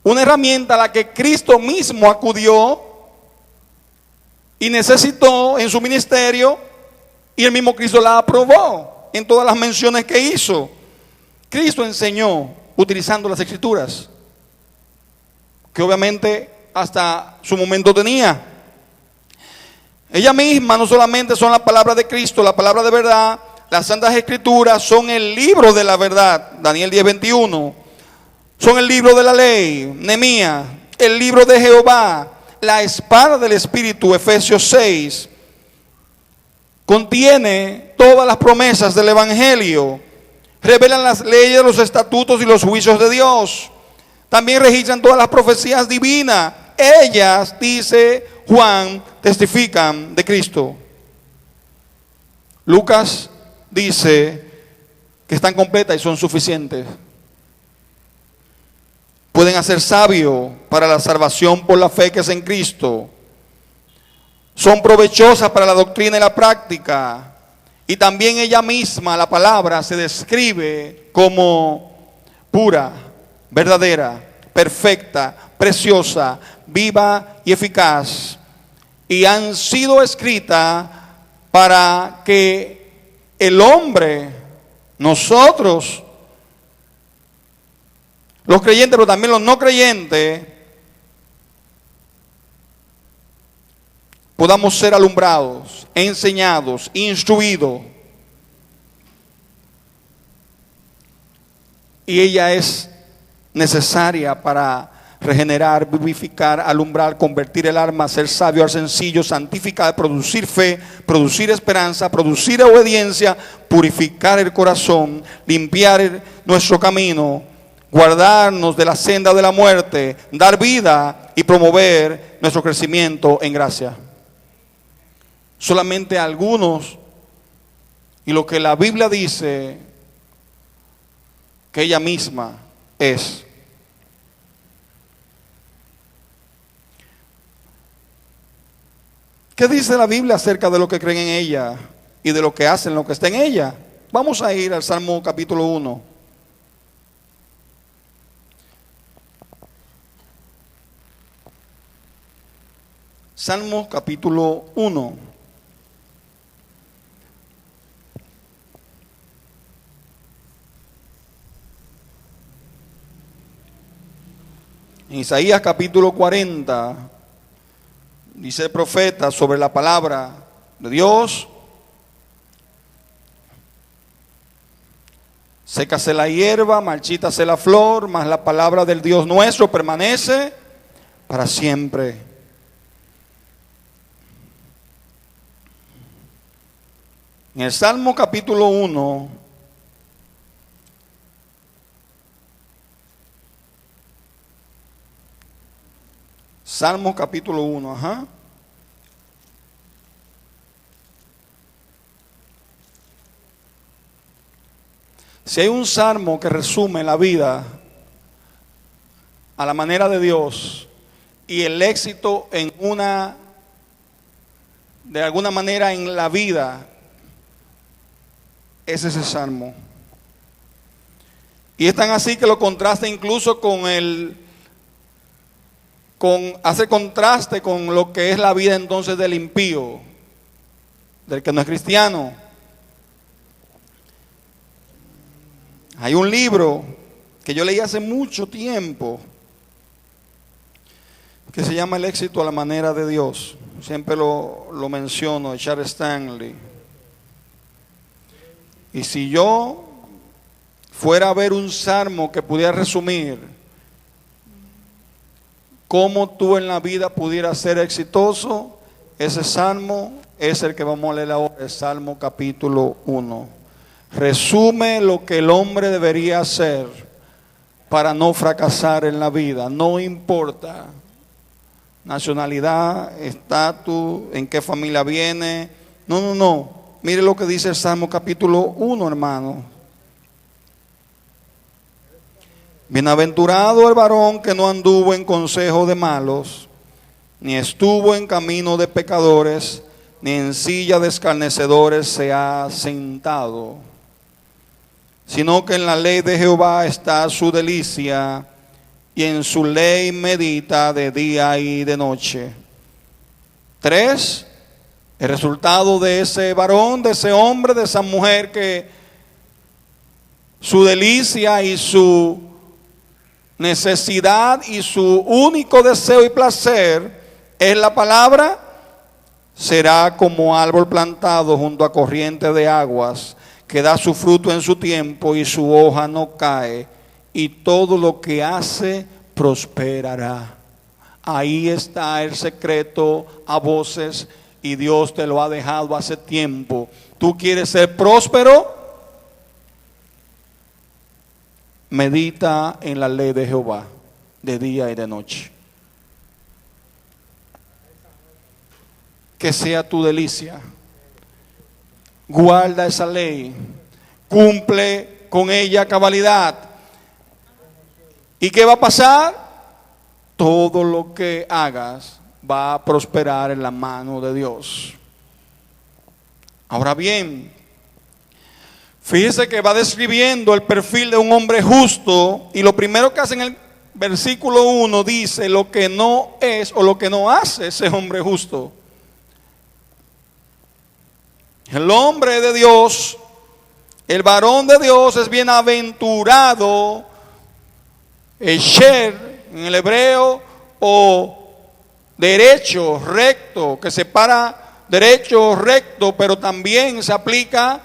S2: una herramienta a la que Cristo mismo acudió y necesitó en su ministerio, y el mismo Cristo la aprobó en todas las menciones que hizo. Cristo enseñó utilizando las escrituras, que obviamente hasta su momento tenía. Ella misma no solamente son la palabra de Cristo, la palabra de verdad. Las santas escrituras son el libro de la verdad, Daniel 10:21. Son el libro de la ley, Nehemías, el libro de Jehová, la espada del Espíritu, Efesios 6. Contiene todas las promesas del Evangelio. Revelan las leyes, los estatutos y los juicios de Dios. También registran todas las profecías divinas. Ellas, dice Juan, testifican de Cristo. Lucas dice que están completas y son suficientes. Pueden hacer sabio para la salvación por la fe que es en Cristo. Son provechosas para la doctrina y la práctica. Y también ella misma, la palabra, se describe como pura, verdadera, perfecta, preciosa, viva y eficaz. Y han sido escritas para que el hombre, nosotros, los creyentes, pero también los no creyentes, podamos ser alumbrados, enseñados, instruidos. Y ella es necesaria para regenerar, vivificar, alumbrar, convertir el alma, hacer sabio al sencillo, santificar, producir fe, producir esperanza, producir obediencia, purificar el corazón, limpiar nuestro camino, guardarnos de la senda de la muerte, dar vida y promover nuestro crecimiento en gracia. Solamente algunos, y lo que la Biblia dice que ella misma es. ¿Qué dice la Biblia acerca de lo que creen en ella y de lo que hacen, lo que está en ella? Vamos a ir al Salmo capítulo 1. Salmo capítulo 1. En Isaías capítulo 40, dice el profeta sobre la palabra de Dios: sécase la hierba, marchítase la flor, mas la palabra del Dios nuestro permanece para siempre. En el Salmo capítulo 1, Salmo capítulo 1, ajá. Si hay un salmo que resume la vida a la manera de Dios y el éxito en de alguna manera en la vida, es ese salmo. Y es tan así que lo contrasta incluso hace contraste con lo que es la vida entonces del impío, del que no es cristiano. Hay un libro que yo leí hace mucho tiempo que se llama El éxito a la manera de Dios. Siempre lo menciono, de Charles Stanley. Y si yo fuera a ver un salmo que pudiera resumir cómo tú en la vida pudieras ser exitoso, ese salmo es el que vamos a leer ahora, el Salmo capítulo 1. Resume lo que el hombre debería hacer para no fracasar en la vida, no importa nacionalidad, estatus, en qué familia viene, no. Mire lo que dice el Salmo capítulo 1, hermano. Bienaventurado el varón que no anduvo en consejo de malos, ni estuvo en camino de pecadores, ni en silla de escarnecedores se ha sentado, sino que en la ley de Jehová está su delicia, y en su ley medita de día y de noche. 3. El resultado de ese varón, de ese hombre, de esa mujer que su delicia y su necesidad y su único deseo y placer es la palabra, será como árbol plantado junto a corriente de aguas, que da su fruto en su tiempo y su hoja no cae, y todo lo que hace prosperará. Ahí está el secreto a voces, y Dios te lo ha dejado hace tiempo. ¿Tú quieres ser próspero? Medita en la ley de Jehová de día y de noche. Que sea tu delicia. Guarda esa ley. Cumple con ella a cabalidad. ¿Y qué va a pasar? Todo lo que hagas va a prosperar en la mano de Dios. Ahora bien, fíjese que va describiendo el perfil de un hombre justo, y lo primero que hace en el versículo 1 dice lo que no es o lo que no hace ese hombre justo. El hombre de Dios, el varón de Dios es bienaventurado Sher en el hebreo, o derecho, recto, que separa derecho, recto, pero también se aplica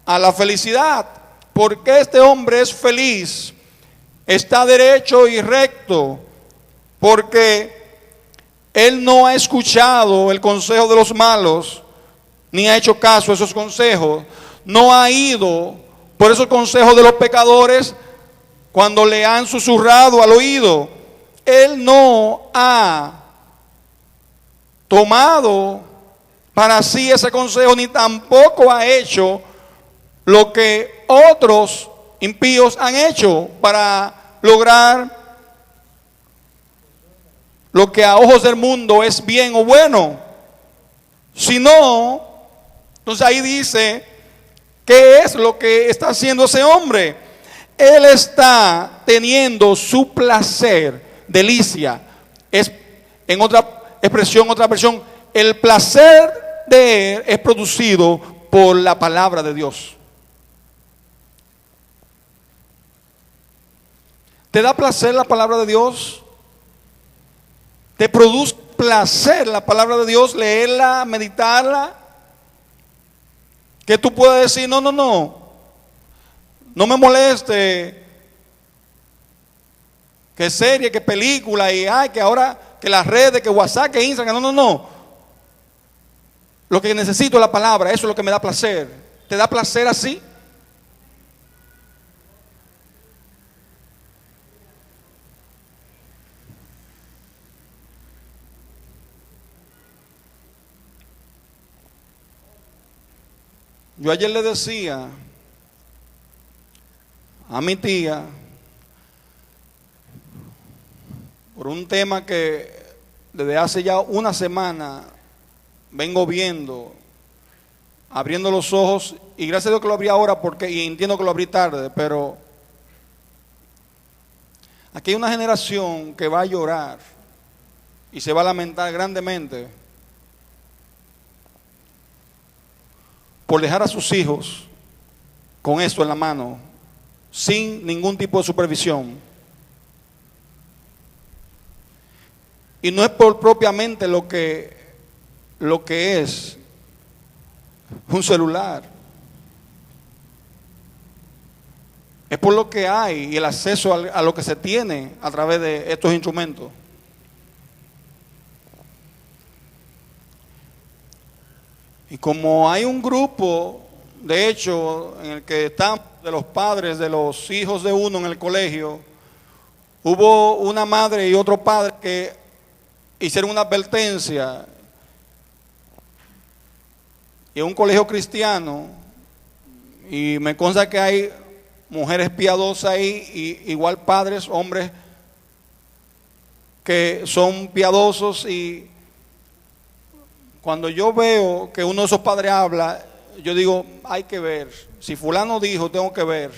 S2: a la felicidad. ¿Por qué este hombre es feliz? Está derecho y recto porque él no ha escuchado el consejo de los malos, ni ha hecho caso a esos consejos. No ha ido por esos consejos de los pecadores cuando le han susurrado al oído. Él no ha tomado para sí ese consejo, ni tampoco ha hecho lo que otros impíos han hecho para lograr lo que a ojos del mundo es bien o bueno. Si no, entonces ahí dice, ¿qué es lo que está haciendo ese hombre? Él está teniendo su placer, delicia. Es, en otra expresión, otra versión, el placer de él es producido por la palabra de Dios. ¿Te da placer la palabra de Dios? ¿Te produce placer la palabra de Dios? Leerla, meditarla. Que tú puedas decir, no me moleste. Que serie, que película, y ay, que ahora, que las redes, que WhatsApp, que Instagram, no. Lo que necesito es la palabra, eso es lo que me da placer. ¿Te da placer así? Yo ayer le decía a mi tía, por un tema que desde hace ya una semana vengo viendo, abriendo los ojos, y gracias a Dios que lo abrí ahora, y entiendo que lo abrí tarde, pero aquí hay una generación que va a llorar y se va a lamentar grandemente por dejar a sus hijos con esto en la mano, sin ningún tipo de supervisión. Y no es por propiamente lo que es un celular. Es por lo que hay y el acceso a lo que se tiene a través de estos instrumentos. Y como hay un grupo, de hecho, en el que están de los padres de los hijos de uno en el colegio, hubo una madre y otro padre que hicieron una advertencia. Y es un colegio cristiano, y me consta que hay mujeres piadosas ahí, y igual padres, hombres que son piadosos, y cuando yo veo que uno de esos padres habla, yo digo, hay que ver. Si fulano dijo, tengo que ver.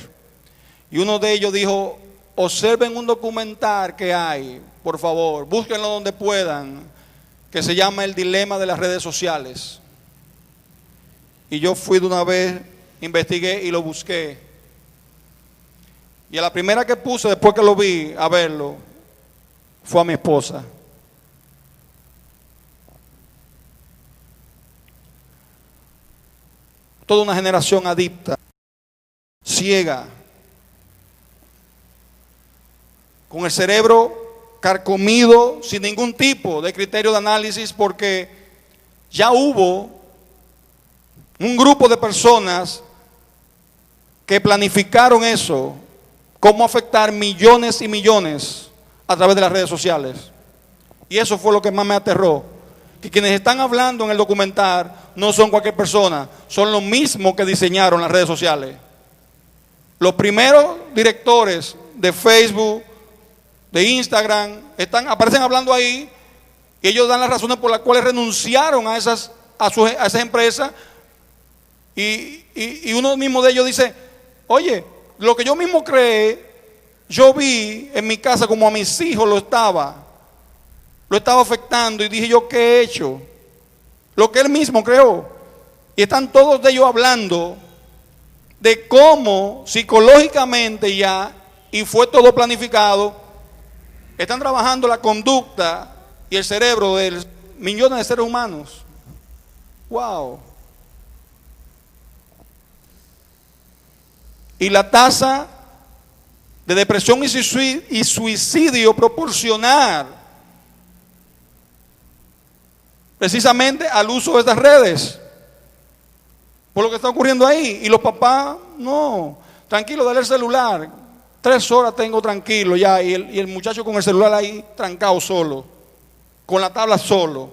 S2: Y uno de ellos dijo, observen un documental que hay, por favor, búsquenlo donde puedan, que se llama El dilema de las redes sociales. Y yo fui de una vez, investigué y lo busqué. Y a la primera que puse, después que lo vi a verlo, fue a mi esposa. Toda una generación adicta, ciega, con el cerebro carcomido, sin ningún tipo de criterio de análisis, porque ya hubo un grupo de personas que planificaron eso, cómo afectar millones y millones a través de las redes sociales. Y eso fue lo que más me aterró, que quienes están hablando en el documental no son cualquier persona, son los mismos que diseñaron las redes sociales. Los primeros directores de Facebook, de Instagram, aparecen hablando ahí, y ellos dan las razones por las cuales renunciaron a esas empresas, y uno mismo de ellos dice, oye, lo que yo mismo creé, yo vi en mi casa como a mis hijos lo estaba afectando, y dije yo, ¿qué he hecho? Lo que él mismo creó. Y están todos de ellos hablando de cómo psicológicamente ya, y fue todo planificado, Están trabajando la conducta y el cerebro de millones de seres humanos. Wow. Y la tasa de depresión y suicidio proporcional precisamente al uso de estas redes, por lo que está ocurriendo ahí. Y los papás, no, tranquilo, dale el celular, 3 horas tengo tranquilo ya, y el muchacho con el celular ahí trancado solo, con la tabla solo.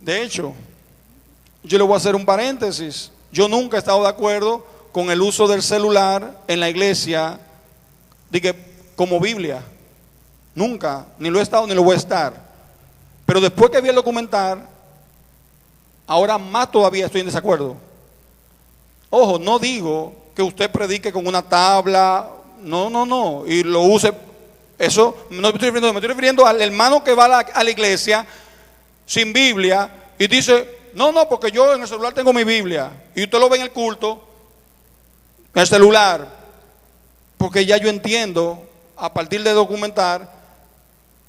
S2: De hecho, yo le voy a hacer un paréntesis. Yo nunca he estado de acuerdo con el uso del celular en la iglesia como Biblia. Nunca, ni lo he estado ni lo voy a estar. Pero después que vi el documental, ahora más todavía estoy en desacuerdo. Ojo, no digo que usted predique con una tabla, no, y lo use. Eso no me estoy refiriendo al hermano que va a la iglesia sin Biblia y dice, no, porque yo en el celular tengo mi Biblia, y usted lo ve en el culto, en el celular, porque ya yo entiendo, a partir de documentar,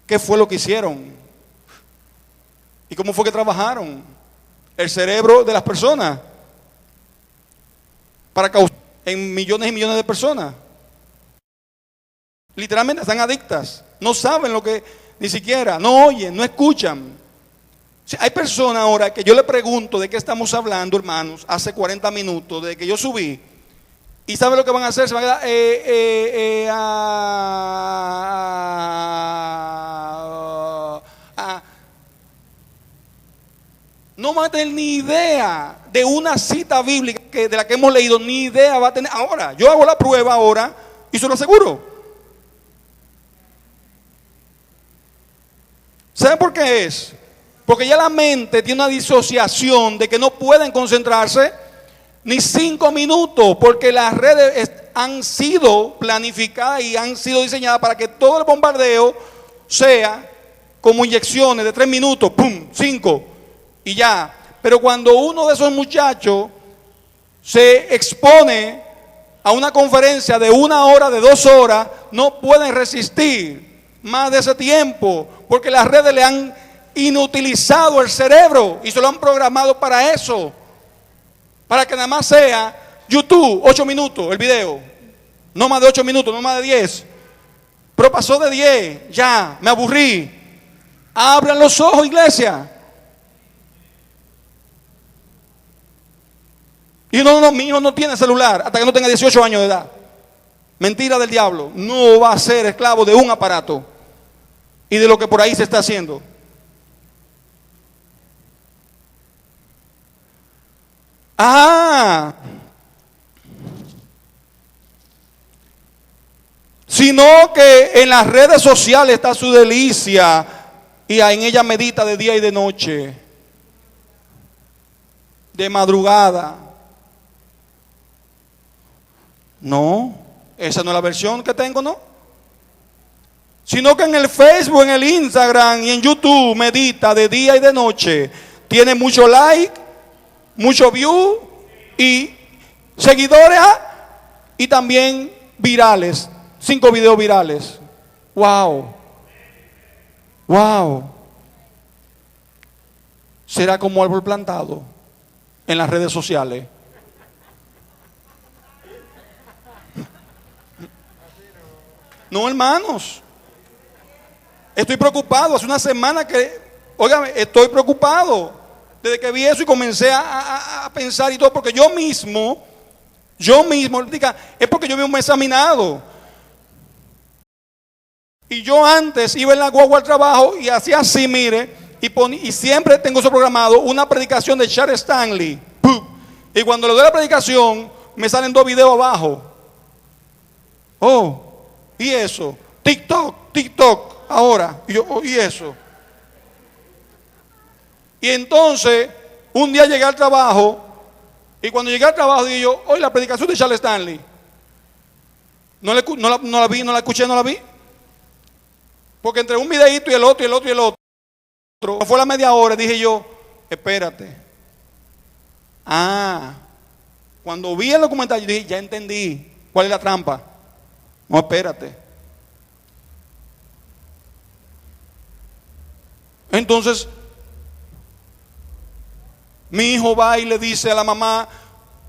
S2: qué fue lo que hicieron, y cómo fue que trabajaron el cerebro de las personas, para causar en millones y millones de personas. Literalmente están adictas, no saben lo que, ni siquiera, no oyen, no escuchan. Hay personas ahora que yo le pregunto de qué estamos hablando, hermanos, hace 40 minutos, desde que yo subí, y ¿saben lo que van a hacer? Se van a quedar, no van a tener ni idea de una cita bíblica de la que hemos leído, ni idea va a tener. Ahora, yo hago la prueba ahora y se lo aseguro. ¿Saben por qué es? Porque ya la mente tiene una disociación de que no pueden concentrarse ni 5 minutos, porque las redes han sido planificadas y han sido diseñadas para que todo el bombardeo sea como inyecciones de 3 minutos, pum, 5 y ya. Pero cuando uno de esos muchachos se expone a una conferencia de 1 hora, de 2 horas, no pueden resistir más de ese tiempo, porque las redes le han inutilizado el cerebro y se lo han programado para eso, para que nada más sea YouTube, 8 minutos el video, no más de 8 minutos, no más de 10. Pero pasó de 10, ya, me aburrí. Abran los ojos, iglesia. Y no, mi hijo no tiene celular hasta que no tenga 18 años de edad. Mentira del diablo, no va a ser esclavo de un aparato y de lo que por ahí se está haciendo. Sino que en las redes sociales está su delicia y en ella medita de día y de noche, de madrugada. No, esa no es la versión que tengo, ¿no? Sino que en el Facebook, en el Instagram y en YouTube medita de día y de noche. Tiene mucho like, mucho view y seguidores y también virales, 5 videos virales. Wow. Será como árbol plantado en las redes sociales. No, hermanos, estoy preocupado. Hace una semana que, óigame, estoy preocupado desde que vi eso y comencé a pensar y todo, porque yo mismo, es porque yo mismo me he examinado. Y yo antes iba en la guagua al trabajo y hacía así, mire, y siempre tengo eso programado, una predicación de Charles Stanley. ¡Pum! Y cuando le doy la predicación, me salen 2 videos abajo. Oh, y eso, TikTok, ahora, y yo, y eso. Y entonces, un día llegué al trabajo, y cuando llegué al trabajo dije yo, hoy la predicación de Charles Stanley. No la vi, no la escuché, no la vi. Porque entre un videíto y el otro, fue la media hora, dije yo, espérate. Cuando vi el documental, yo dije, ya entendí cuál es la trampa. No, espérate. Entonces, mi hijo va y le dice a la mamá,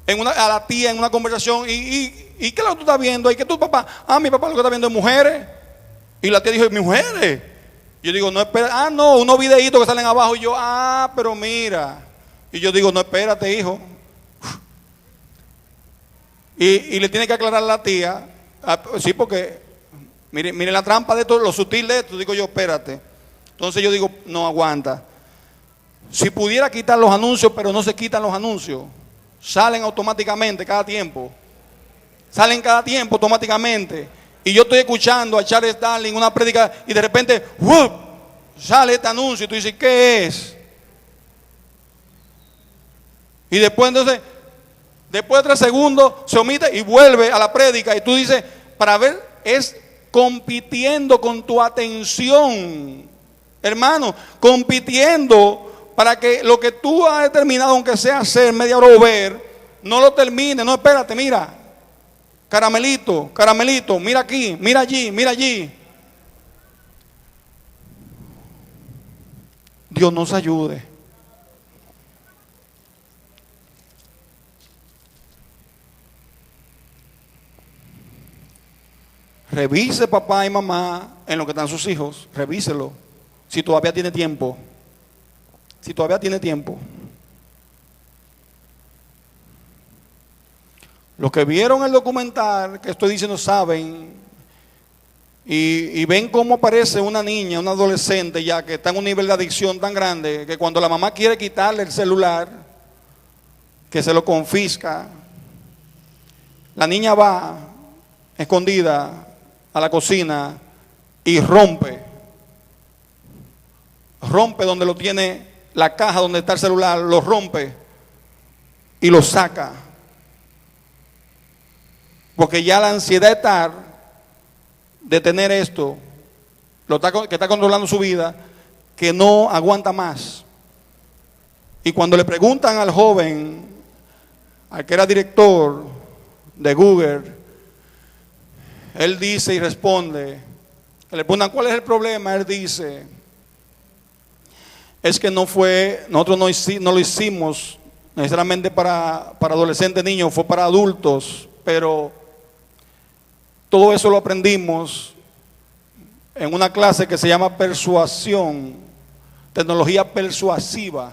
S2: a la tía en una conversación, ¿y qué es lo que tú estás viendo? ¿Y qué tu papá? Mi papá lo que está viendo es mujeres. Y la tía dijo, ¿mujeres? Yo digo, no, espera, no, unos videitos que salen abajo. Y yo, pero mira. Y yo digo, no, espérate, hijo. Y le tiene que aclarar a la tía, sí, porque mire la trampa de esto, lo sutil de esto. Digo yo, espérate. Entonces yo digo, no, aguanta. Si pudiera quitar los anuncios, pero no se quitan los anuncios, salen automáticamente cada tiempo. Salen cada tiempo automáticamente. Y yo estoy escuchando a Charles Darling una prédica y de repente ¡wup! Sale este anuncio y tú dices, ¿qué es? Y después entonces, después de 3 segundos se omite y vuelve a la prédica y tú dices, para ver, es compitiendo con tu atención, hermano, compitiendo para que lo que tú has determinado, aunque sea hacer, media hora o ver, no lo termine. No, espérate, mira, caramelito, caramelito, mira aquí, mira allí, mira allí. Dios nos ayude. Revise, papá y mamá, en lo que están sus hijos. Revíselo. Si todavía tiene tiempo. Si todavía tiene tiempo. Los que vieron el documental que estoy diciendo saben y ven cómo aparece una niña, una adolescente ya que está en un nivel de adicción tan grande que cuando la mamá quiere quitarle el celular, que se lo confisca, la niña va escondida a la cocina y rompe donde lo tiene, la caja donde está el celular, lo rompe y lo saca. Porque ya la ansiedad de tener esto, que está controlando su vida, que no aguanta más. Y cuando le preguntan al joven, al que era director de Google, él dice y responde, le preguntan ¿cuál es el problema? Él dice, es que nosotros no lo hicimos necesariamente para adolescentes, niños, fue para adultos, pero todo eso lo aprendimos en una clase que se llama persuasión, tecnología persuasiva.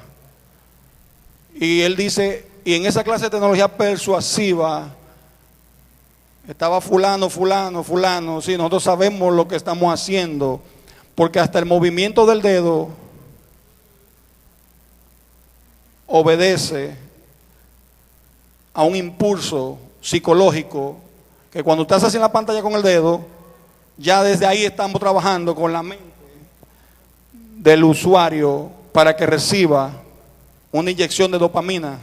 S2: Y él dice, y en esa clase de tecnología persuasiva estaba fulano, sí, nosotros sabemos lo que estamos haciendo, porque hasta el movimiento del dedo obedece a un impulso psicológico que cuando estás así en la pantalla con el dedo, ya desde ahí estamos trabajando con la mente del usuario para que reciba una inyección de dopamina.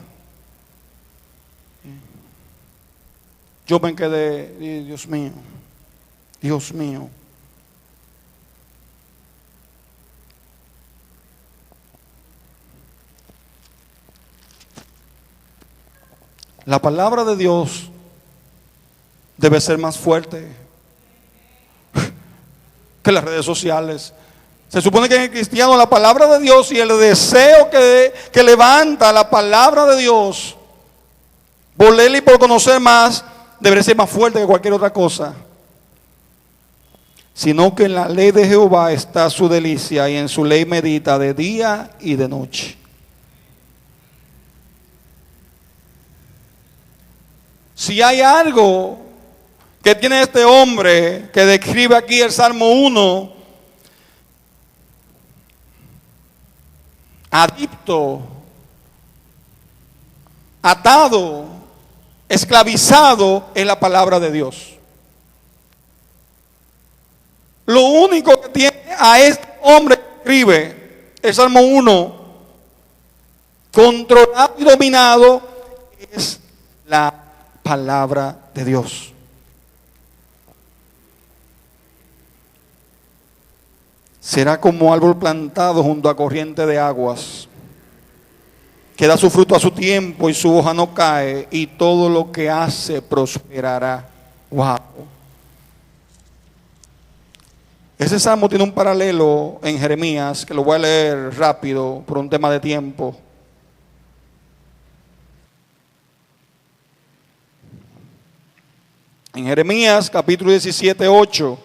S2: Yo me quedé, Dios mío, Dios mío. La palabra de Dios debe ser más fuerte que las redes sociales. Se supone que en el cristiano la palabra de Dios y el deseo que levanta la palabra de Dios por leerla y por conocer más, debería ser más fuerte que cualquier otra cosa. Sino que en la ley de Jehová está su delicia y en su ley medita de día y de noche. Si hay algo que tiene este hombre que describe aquí el Salmo 1, adicto, atado, esclavizado en la palabra de Dios. Lo único que tiene a este hombre que escribe el Salmo 1 controlado y dominado es la palabra de Dios. Será como árbol plantado junto a corriente de aguas, que da su fruto a su tiempo y su hoja no cae, y todo lo que hace prosperará. Wow. Ese salmo tiene un paralelo en Jeremías, que lo voy a leer rápido por un tema de tiempo. En Jeremías capítulo 17, 8,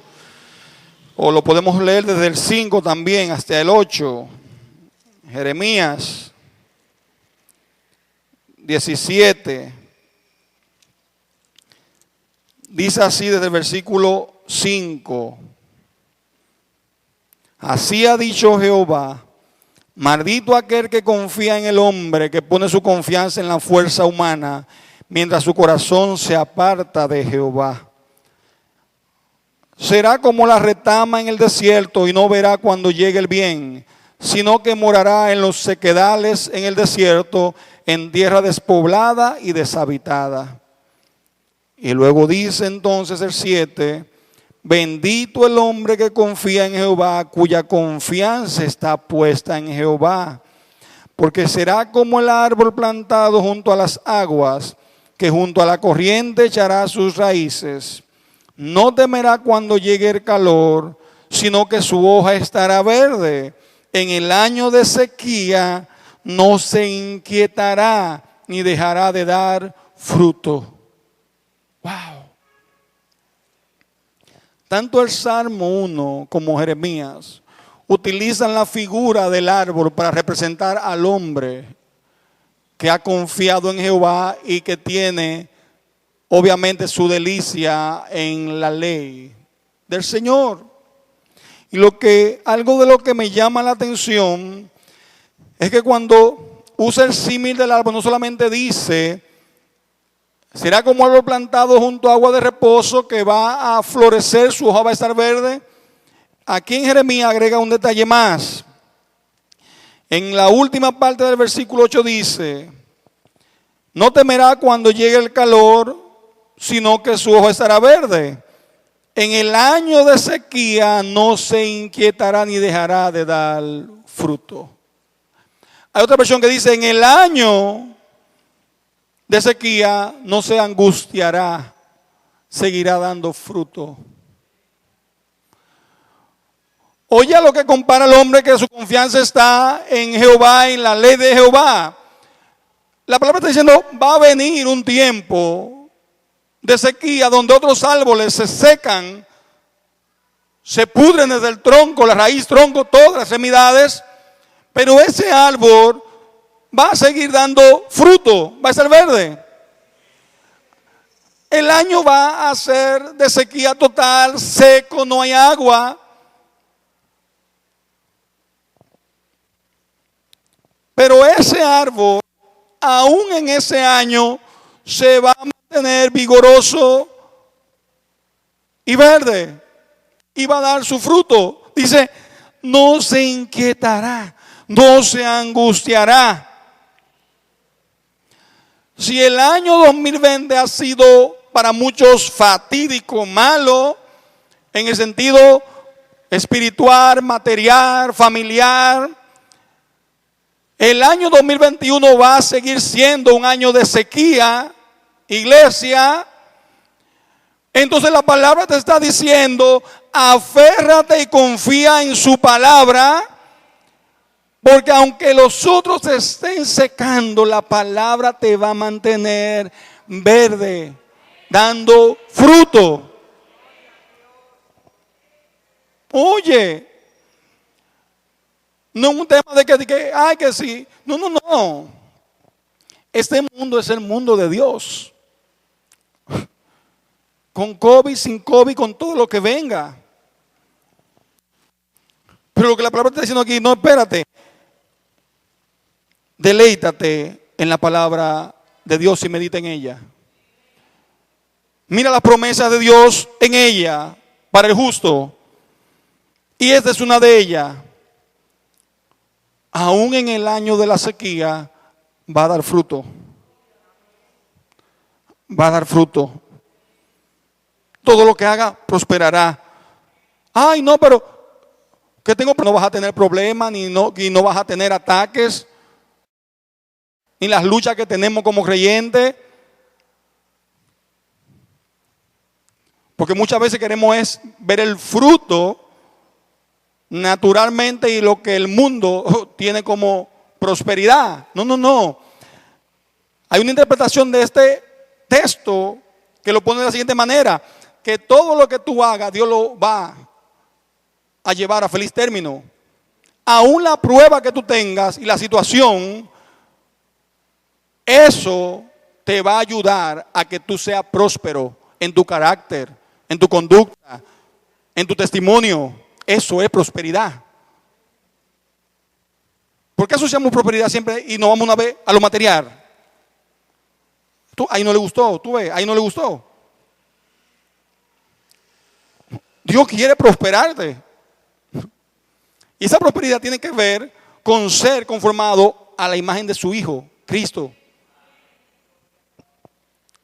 S2: o lo podemos leer desde el 5 también hasta el 8. Jeremías 17, dice así desde el versículo 5. Así ha dicho Jehová, maldito aquel que confía en el hombre, que pone su confianza en la fuerza humana, mientras su corazón se aparta de Jehová. Será como la retama en el desierto y no verá cuando llegue el bien, sino que morará en los sequedales en el desierto, en tierra despoblada y deshabitada. Y luego dice entonces el 7, bendito el hombre que confía en Jehová, cuya confianza está puesta en Jehová. Porque será como el árbol plantado junto a las aguas, que junto a la corriente echará sus raíces. No temerá cuando llegue el calor, sino que su hoja estará verde. En el año de sequía no se inquietará, ni dejará de dar fruto. Wow. Tanto el Salmo 1 como Jeremías utilizan la figura del árbol para representar al hombre que ha confiado en Jehová y que tiene obviamente su delicia en la ley del Señor. Y algo de lo que me llama la atención es que cuando usa el símil del árbol no solamente dice será como árbol plantado junto a agua de reposo que va a florecer, su hoja va a estar verde. Aquí en Jeremías agrega un detalle más. En la última parte del versículo 8 dice, no temerá cuando llegue el calor, sino que su hoja estará verde. En el año de sequía no se inquietará ni dejará de dar fruto. Hay otra versión que dice, en el año de sequía no se angustiará, seguirá dando fruto. Oye lo que compara el hombre que su confianza está en Jehová, en la ley de Jehová. La palabra está diciendo, va a venir un tiempo de sequía donde otros árboles se secan, se pudren desde el tronco, la raíz, tronco, todas las semidades, pero ese árbol va a seguir dando fruto, va a ser verde. El año va a ser de sequía total, seco, no hay agua. Pero ese árbol, aún en ese año, se va a mantener vigoroso y verde. Y va a dar su fruto. Dice, no se inquietará, no se angustiará. Si el año 2020 ha sido para muchos fatídico, malo, en el sentido espiritual, material, familiar, el año 2021 va a seguir siendo un año de sequía, iglesia. Entonces la palabra te está diciendo, aférrate y confía en su palabra. Porque aunque los otros se estén secando, la palabra te va a mantener verde, dando fruto. Oye, no es un tema de que ay, que sí. No. Este mundo es el mundo de Dios. Con COVID, sin COVID, con todo lo que venga. Pero lo que la palabra está diciendo aquí, no, espérate. Deleítate en la palabra de Dios y medita en ella. Mira las promesas de Dios en ella para el justo. Y esta es una de ellas. Aún en el año de la sequía va a dar fruto. Va a dar fruto. Todo lo que haga prosperará. Ay, no, pero no vas a tener problemas, ni no vas a tener ataques. Ni las luchas que tenemos como creyentes. Porque muchas veces queremos ver el fruto naturalmente y lo que el mundo tiene como prosperidad. No, no, no. Hay una interpretación de este texto que lo pone de la siguiente manera: que todo lo que tú hagas, Dios lo va a llevar a feliz término. Aún la prueba que tú tengas y la situación, eso te va a ayudar a que tú seas próspero en tu carácter, en tu conducta, en tu testimonio. Eso es prosperidad. ¿Por qué asociamos prosperidad siempre y nos vamos una vez a lo material? Ahí no le gustó, tú ves, ahí no le gustó. Dios quiere prosperarte. Y esa prosperidad tiene que ver con ser conformado a la imagen de su Hijo, Cristo.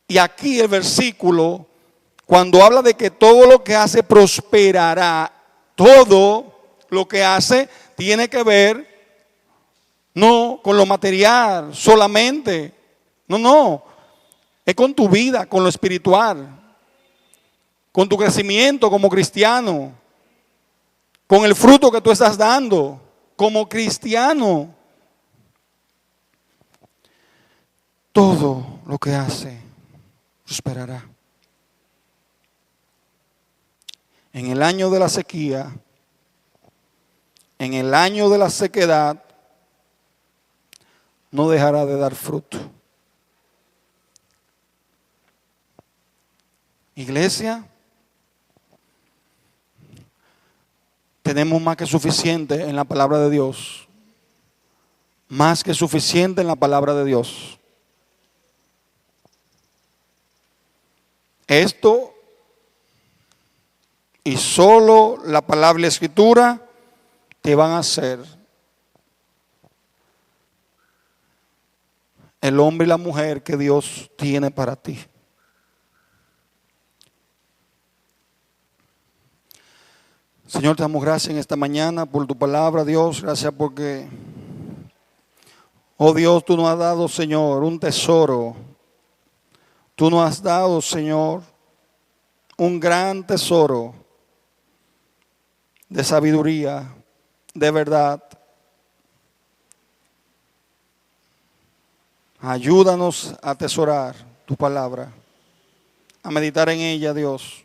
S2: Y aquí el versículo, cuando habla de que todo lo que hace prosperará, todo lo que hace tiene que ver no con lo material solamente. No, no. Es con tu vida, con lo espiritual, con tu crecimiento como cristiano, con el fruto que tú estás dando como cristiano. Todo lo que hace prosperará. En el año de la sequía, en el año de la sequedad, no dejará de dar fruto. Iglesia, tenemos más que suficiente en la palabra de Dios. Más que suficiente en la palabra de Dios. Esto y solo la palabra y la escritura te van a hacer el hombre y la mujer que Dios tiene para ti. Señor, te damos gracias en esta mañana por tu palabra, Dios. Gracias porque, oh Dios, tú nos has dado, Señor, un tesoro. Tú nos has dado, Señor, un gran tesoro de sabiduría, de verdad. Ayúdanos a atesorar tu palabra, a meditar en ella, Dios.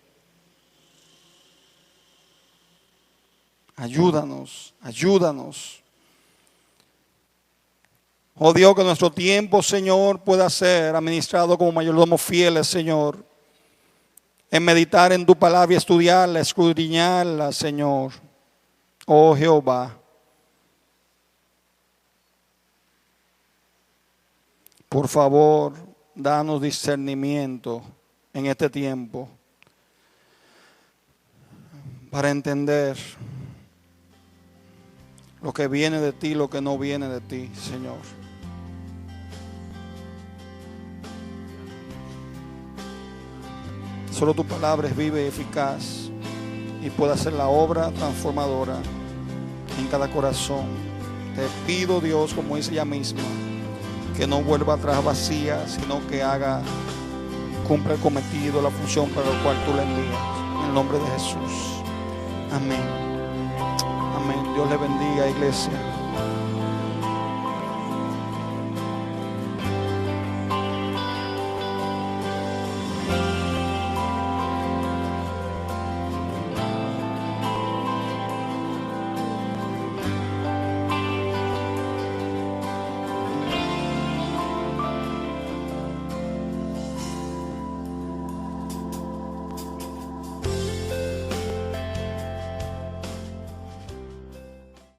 S2: Ayúdanos, ayúdanos. Oh Dios, que nuestro tiempo, Señor, pueda ser administrado como mayordomos fieles, Señor, en meditar en tu palabra y estudiarla, escudriñarla, Señor. Oh Jehová. Por favor, danos discernimiento en este tiempo para entender lo que viene de ti, lo que no viene de ti, Señor. Solo tu palabra es viva y eficaz y puede hacer la obra transformadora en cada corazón. Te pido, Dios, como dice ella misma, que no vuelva atrás vacía, sino que cumpla el cometido, la función para la cual tú la envías. En el nombre de Jesús. Amén. Amén. Dios le bendiga, iglesia.